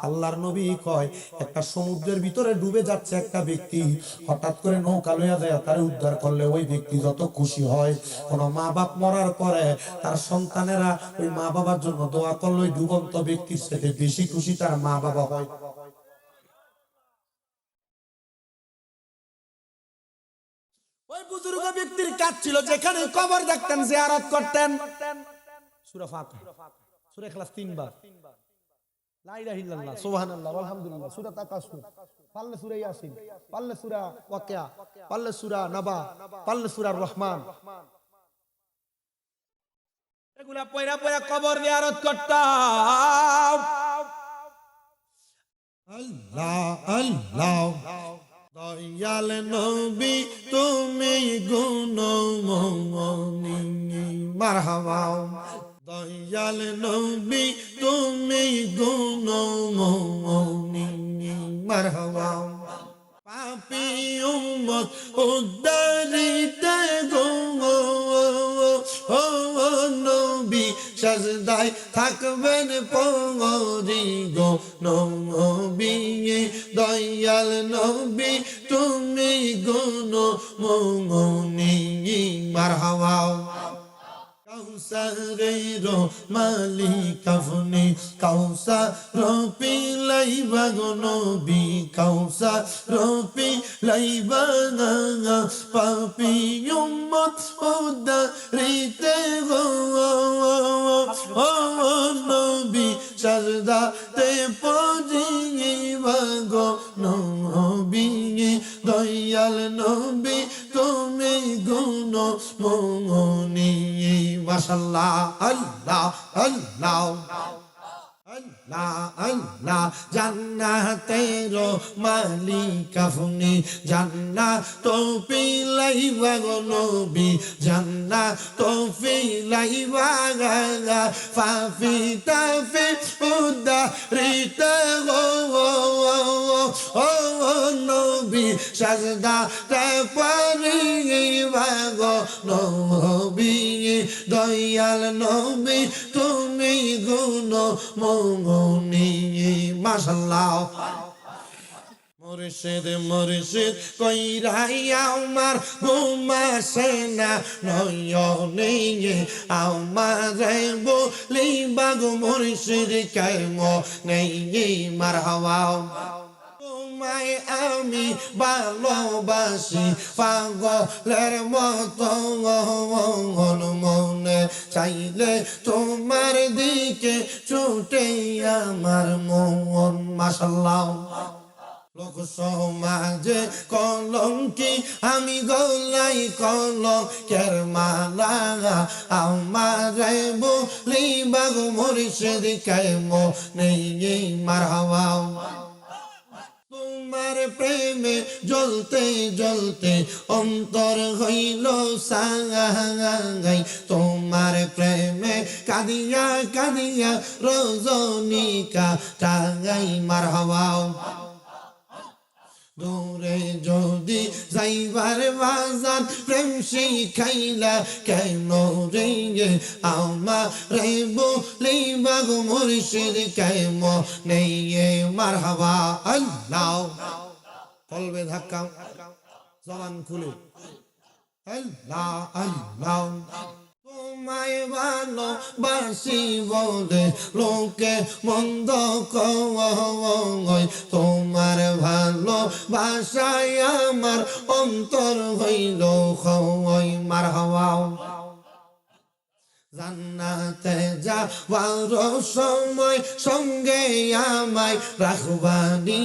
আল্লাহর নবী কয় একটা সমুদ্রের ভিতরে ডুবে যাচ্ছে একটা ব্যক্তি, হঠাৎ করে নৌকা লইয়া যায় তার উদ্ধার করলে ওই ব্যক্তি যত খুশি হয়, কোন মা বাপ মরার পরে তার সন্তানেরা ওই মা বাবার জন্য দোয়া করলে ওই ডুবন্ত ব্যক্তির সাথে বেশি খুশি তার মা বাবা হয়। ওই বুজুর্গ ব্যক্তির কাজ ছিল যেখানে কবর দেখতেন জিয়ারত করতেন। সূরা ফাতিহা, সূরা ইখলাস 3 বার, লা ইলাহা ইল্লাল্লাহ, সুবহানাল্লাহ, আলহামদুলিল্লাহ, সূরা তাকাসুর, পারলে সূরা ইয়াসিন, পারলে সূরা ওয়াকিয়া, পারলে সূরা নাবা, পারলে সূরা রহমান, এগুলা পয়রা পয়রা কবর জিয়ারত করতাম। আল্লাহ আল্লাহ দয়াল নবী তুমি গুণমণি মারহাবা দয়াল নবী তুমি গুণমণি মারহাবা পাপী উম্মত উদ্ধারিতে গো ও নবী সাজদায় থাকবেন পরি গো নবী দয়াল নবী তুমি গুণমণি মারহাবা কাউসারের মালিক আপনি কাউসার পিলাইবা গো নবী কাউসার পিলাইবা পাপী উম্মত উদ্ধারিতে গো ও নবী সাজদাতে পড়িবা গো নবী দয়াল নবী তুমি গুণমণি মাশাআল্লাহ আল্লাহ আল্লাহ আল্লাহ আল্লাহ জান্নাতের মালিক আপনি জান্নাত পিলাইবা গো নবী জান্নাত পিলাইবা ফাফি তাফি উদ্ধারিতে গো ও নবী সাজদাতে পড়িবা গো নবী দয়াল নবী তুমি গুণমণি মাশাআল্লাহ মুর্শিদ মুর্শিদ কইরাই আমার ঘুমাসে না নয়নে আমারে বলিবা গো মুর্শিদ কেমনে মারহাবা তোমায় আমি ভালোবাসি পাগলের মতো মনে চাইলে তোমার দিকে ছুটে আমার মন মাশাআল্লাহ লোক সমাজে কলঙ্কি আমি গলাই কলঙ্কের মালা আমারে বলিবা গো মুর্শিদ কেমনে মারহাবা তোমার প্রেমে জ্বলতে জ্বলতে অন্তর হইল সাঙ্গাই তোমার প্রেমে কাঁদিয়া কাঁদিয়া রজনীকা টাঙ্গাই মারহাবা দূরে যদি যাইবার বাজার প্রেম শিখাইলা কেন রে আমারে বলিবা গো মুর্শিদ কেমনে মারহাবা আল্লাহ কলবে ধাক্কা জবান খুলে আল্লাহ আল্লাহ তোমায় ভালোবাসি বলে লোকে মন্দ কয় তোমার ভালোবাসায় আমার অন্তর হইল হয় মারহাবা জান্নাতে যাওয়ার সময় সঙ্গে আমায় রাখবানি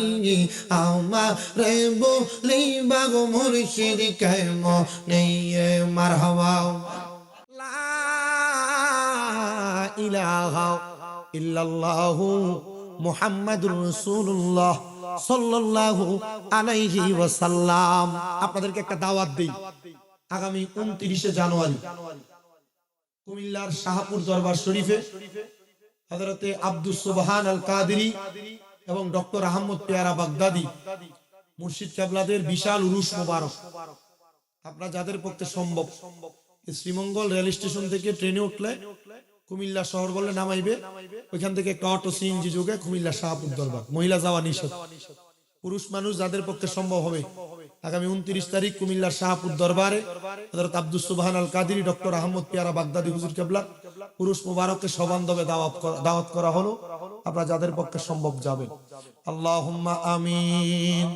আমারে বলিবা গো মুর্শিদ কেমনে মারহাবা ইলাহা ইল্লাল্লাহু মুহাম্মাদুর রাসূলুল্লাহ সাল্লাল্লাহু আলাইহি ওয়াসাল্লাম। আপনাদেরকে একটা দাওয়াত দেই, আগামী 29শে জানুয়ারি কুমিল্লার শাহপুর দরবার শরীফে হযরতে আব্দুস সুবহান আল কাদেরী এবং ডক্টর আহমদ পেয়ারা বাগদাদি মুর্শিদ কেবলাদের বিশাল উরুস মোবারক। আপনারা যাদের পক্ষে সম্ভব শ্রীমঙ্গল রেল স্টেশন থেকে ট্রেনে উঠলে কুমিল্লা শহর বলে নামাইবে, ওইখান থেকে একটা অটো সিএনজি যোগে কুমিল্লা শাহপুর দরবার। মহিলা যাওয়া নিষেধ, পুরুষ মানুষ যাদের পক্ষে সম্ভব হবে আগামী 29 তারিখ কুমিল্লার শাহপুর দরবারে হযরত আব্দুস সুবহান আল কাদেরী ডক্টর আহমদ পেয়ারা বাগদাদি হুজুর কেবলা পুরুষ মুবারককে সবান্ধবে দাওয়াত করা হলো। আপনারা যাদের পক্ষে সম্ভব যাবেন। আল্লাহুম্মা আমিন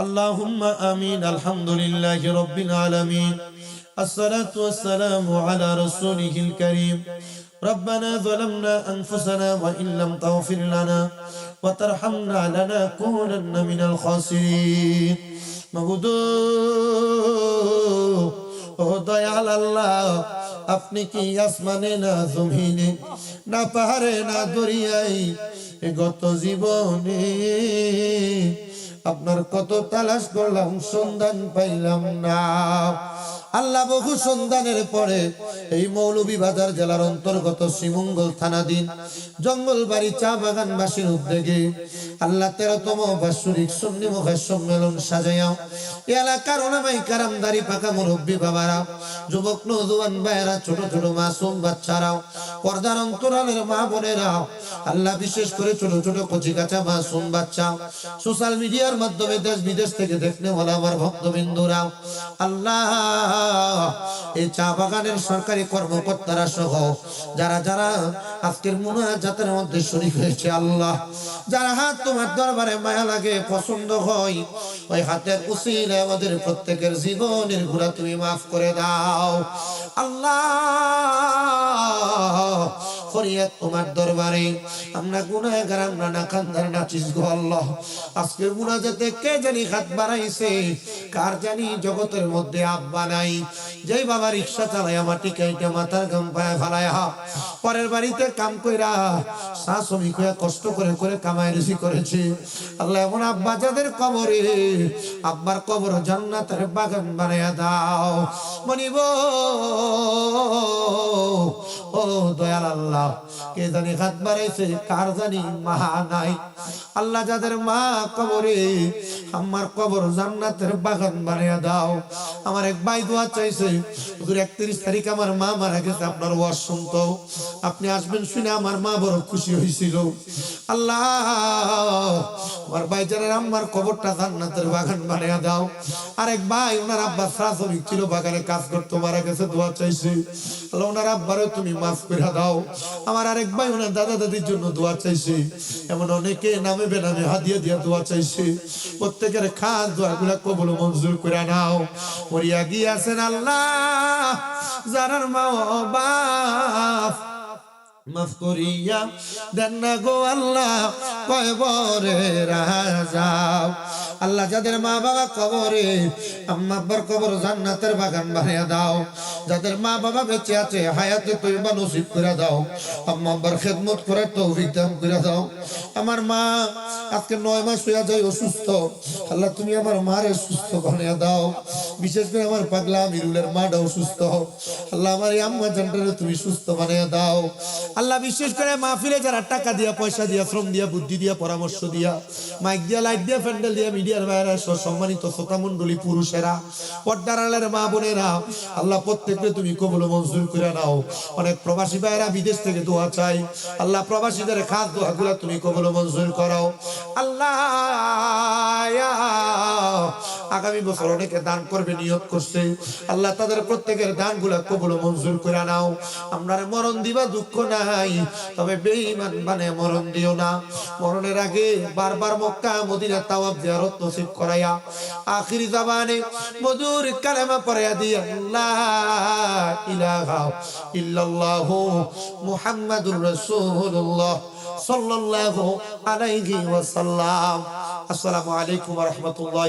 আল্লাহুম্মা আমিন। আলহামদুলিল্লাহি রাব্বিল আলামিন। الصلاة والسلام على رسوله الكريم. ربنا ظلمنا أنفسنا وإن لم تغفر لنا وترحمنا لنكونن من الخاسرين. مغدو ও দয়াল আল্লাহ, আপনি কি আসমানে না জমিনে না পাহাড়ে না দরিয়ায় গত জীবনে আপনার কত তালাশ করলাম, সন্ধান পাইলাম না। আল্লাহ বহু সন্ধানের পরে এই মৌলভীবাজার জেলার অন্তর্গত শ্রীমঙ্গল থানাধীন জঙ্গলবাড়ি চা বাগানবাসীর উদ্যোগে আল্লাহ 13তম বাৎসরিক সুন্নি মুখা সম্মেলন সাজাইয়া এলাকার ওলামাই কারাম, দাড়ি পাকা মুরব্বী বাবারা, যুবক নওজোয়ান ভাইয়েরা, ছোট ছোট মাসুম বাচ্চারাও, পর্দার অন্তরালের মা বোনেরা, আল্লাহ বিশেষ করে ছোট ছোট কচি কাঁচা মাসুম বাচ্চা, সোশ্যাল মিডিয়ার মাধ্যমে দেশ বিদেশ থেকে দেখতে বলা আমার ভক্তবিন্দুরা, আল্লাহ এই চা বাগানের সরকারি কর্মকর্তারা সহ যারা যারা আজকের মুনাজাতের মধ্যে শরীক হয়েছে, আল্লাহ যারা হাত তোমার দরবারে মায়া লাগে, পছন্দ হয়, ওই হাতের উসিলায় আমাদের প্রত্যেকের জীবনের গুনাহ তুমি মাফ করে দাও আল্লাহ। ফরিয়াদ তোমার দরবারে, আমরা গুনাহগার, আমরা নাকান্দার নাচিস গো আল্লাহ। আজকের মুনাজাতে কে জানি হাত বাড়াইছে, কার জানি জগতের মধ্যে আব্বা নাই, যেই বাবা রিক্সা চালায় মাটি কাইটা মাথার গাম পায়ে ফালায়া পরের বাড়িতে কাম কইরা শ্রমিক হয়ে কষ্ট করে করে কামাই রুজি করেছে, আল্লাহ এমন আব্বা যাদের কবরে, আব্বার কবর জান্নাতের বাগান বানায়া দাও মনিব। ও দয়াল আল্লাহ, কে জানি হাত বাড়াইছে, কার জানি মা নাই, আল্লাহ যাদের মা কবরে, আমার কবর জান্নাতের বাগান বানায়া দাও। আমার এক ভাই দোয়া চাইছে, হুজুর 31 তারিখ আমার মা মারা গেছে, আপনার ওয়াজ শুনতো, আপনি আসবেন শুনে আমার মা বড় খুশি হয়েছিল। আল্লাহ আমার ভাই জানের আম্মার কবরটা জান্নাতের বাগান বানায়া দাও। আরেক ভাই, ওনার আব্বা শ্রমিক ছিল, বাগানে কাজ করতো, মারা গেছে, দোয়া চাইছে, আল্লাহ ওনার আব্বারও তুমি মাফ করে দাও। আমার আরেক ভাই ওনার দাদা দাদির জন্য দোয়া চাইছে, এমন অনেকে নামে বেনামে হাদিয়া দিয়া দোয়া চাইছে, প্রত্যেকের খাস দোয়া গুলা কবুল মঞ্জুর করে নাও। মরিয়া গিয়াছেন আল্লাহ যারার মা বাপ মাফ করিয়া দেন না গো আল্লাহ, কবরে রাজাও আল্লাহ, যাদের মা বাবা কবরে, আম্মা আব্বার কবর জান্নাতের বাগান বানিয়ে দাও। যাদের মা বাবা বেঁচে আছে, হায়াতে তৈবা নসিব করে দাও, আম্মা আব্বার খেদমত করার তৌফিক দান করে দাও। আমার মা আজকে 9 মাস হয়ে যায় অসুস্থ, আল্লাহ তুমি আমার মারে সুস্থ বানিয়ে দাও। বিশেষ করে আমার পাগলা আমিরুলের মাটা অসুস্থ, আল্লাহ আমার এই আম্মা জানটারে তুমি সুস্থ বানিয়ে দাও আল্লাহ। বিশেষ করে মাহফিলে যারা টাকা দিয়া, পয়সা দিয়া, শ্রম দিয়া, বুদ্ধি দিয়া, পরামর্শ দিয়া, মাইক দিয়া, লাইট দিয়া, প্যান্ডেল দিয়া, মিডিয়ার বাইরে সম্মানিত শ্রোতা মণ্ডলী, পুরুষেরা, পর্দার আড়ালের মা বোনেরা, আল্লাহ প্রত্যেককে তুমি কবুল মঞ্জুর করে নাও। অনেক প্রবাসী ভাইরা বিদেশ থেকে দোয়া চাই, আল্লাহ প্রবাসীদের খাস দোয়াগুলা তুমি কবুল মঞ্জুর করাও আল্লাহ। আগামী বছর অনেকে দান করবে নিয়ত করছে, আল্লাহ তাদের প্রত্যেকের দানগুলা কবুল মঞ্জুর করে নাও। আমরা মরণ দিবা দুঃখ নাই, তবে বেঈমান বানে মরণ দিও না। মরণের আগে বারবার মক্কা মদিনা তাওয়াফ জিয়ারত নসিব করায়া আখিরি জামানে মধুর কালেমা পড়ায়া দিয়া লা ইলাহা ইল্লাল্লাহু মুহাম্মাদুর রাসূলুল্লাহ সাল্লাল্লাহু আলাইহি ওয়াসাল্লাম। আসসালামু আলাইকুম ওয়া রাহমাতুল্লাহি।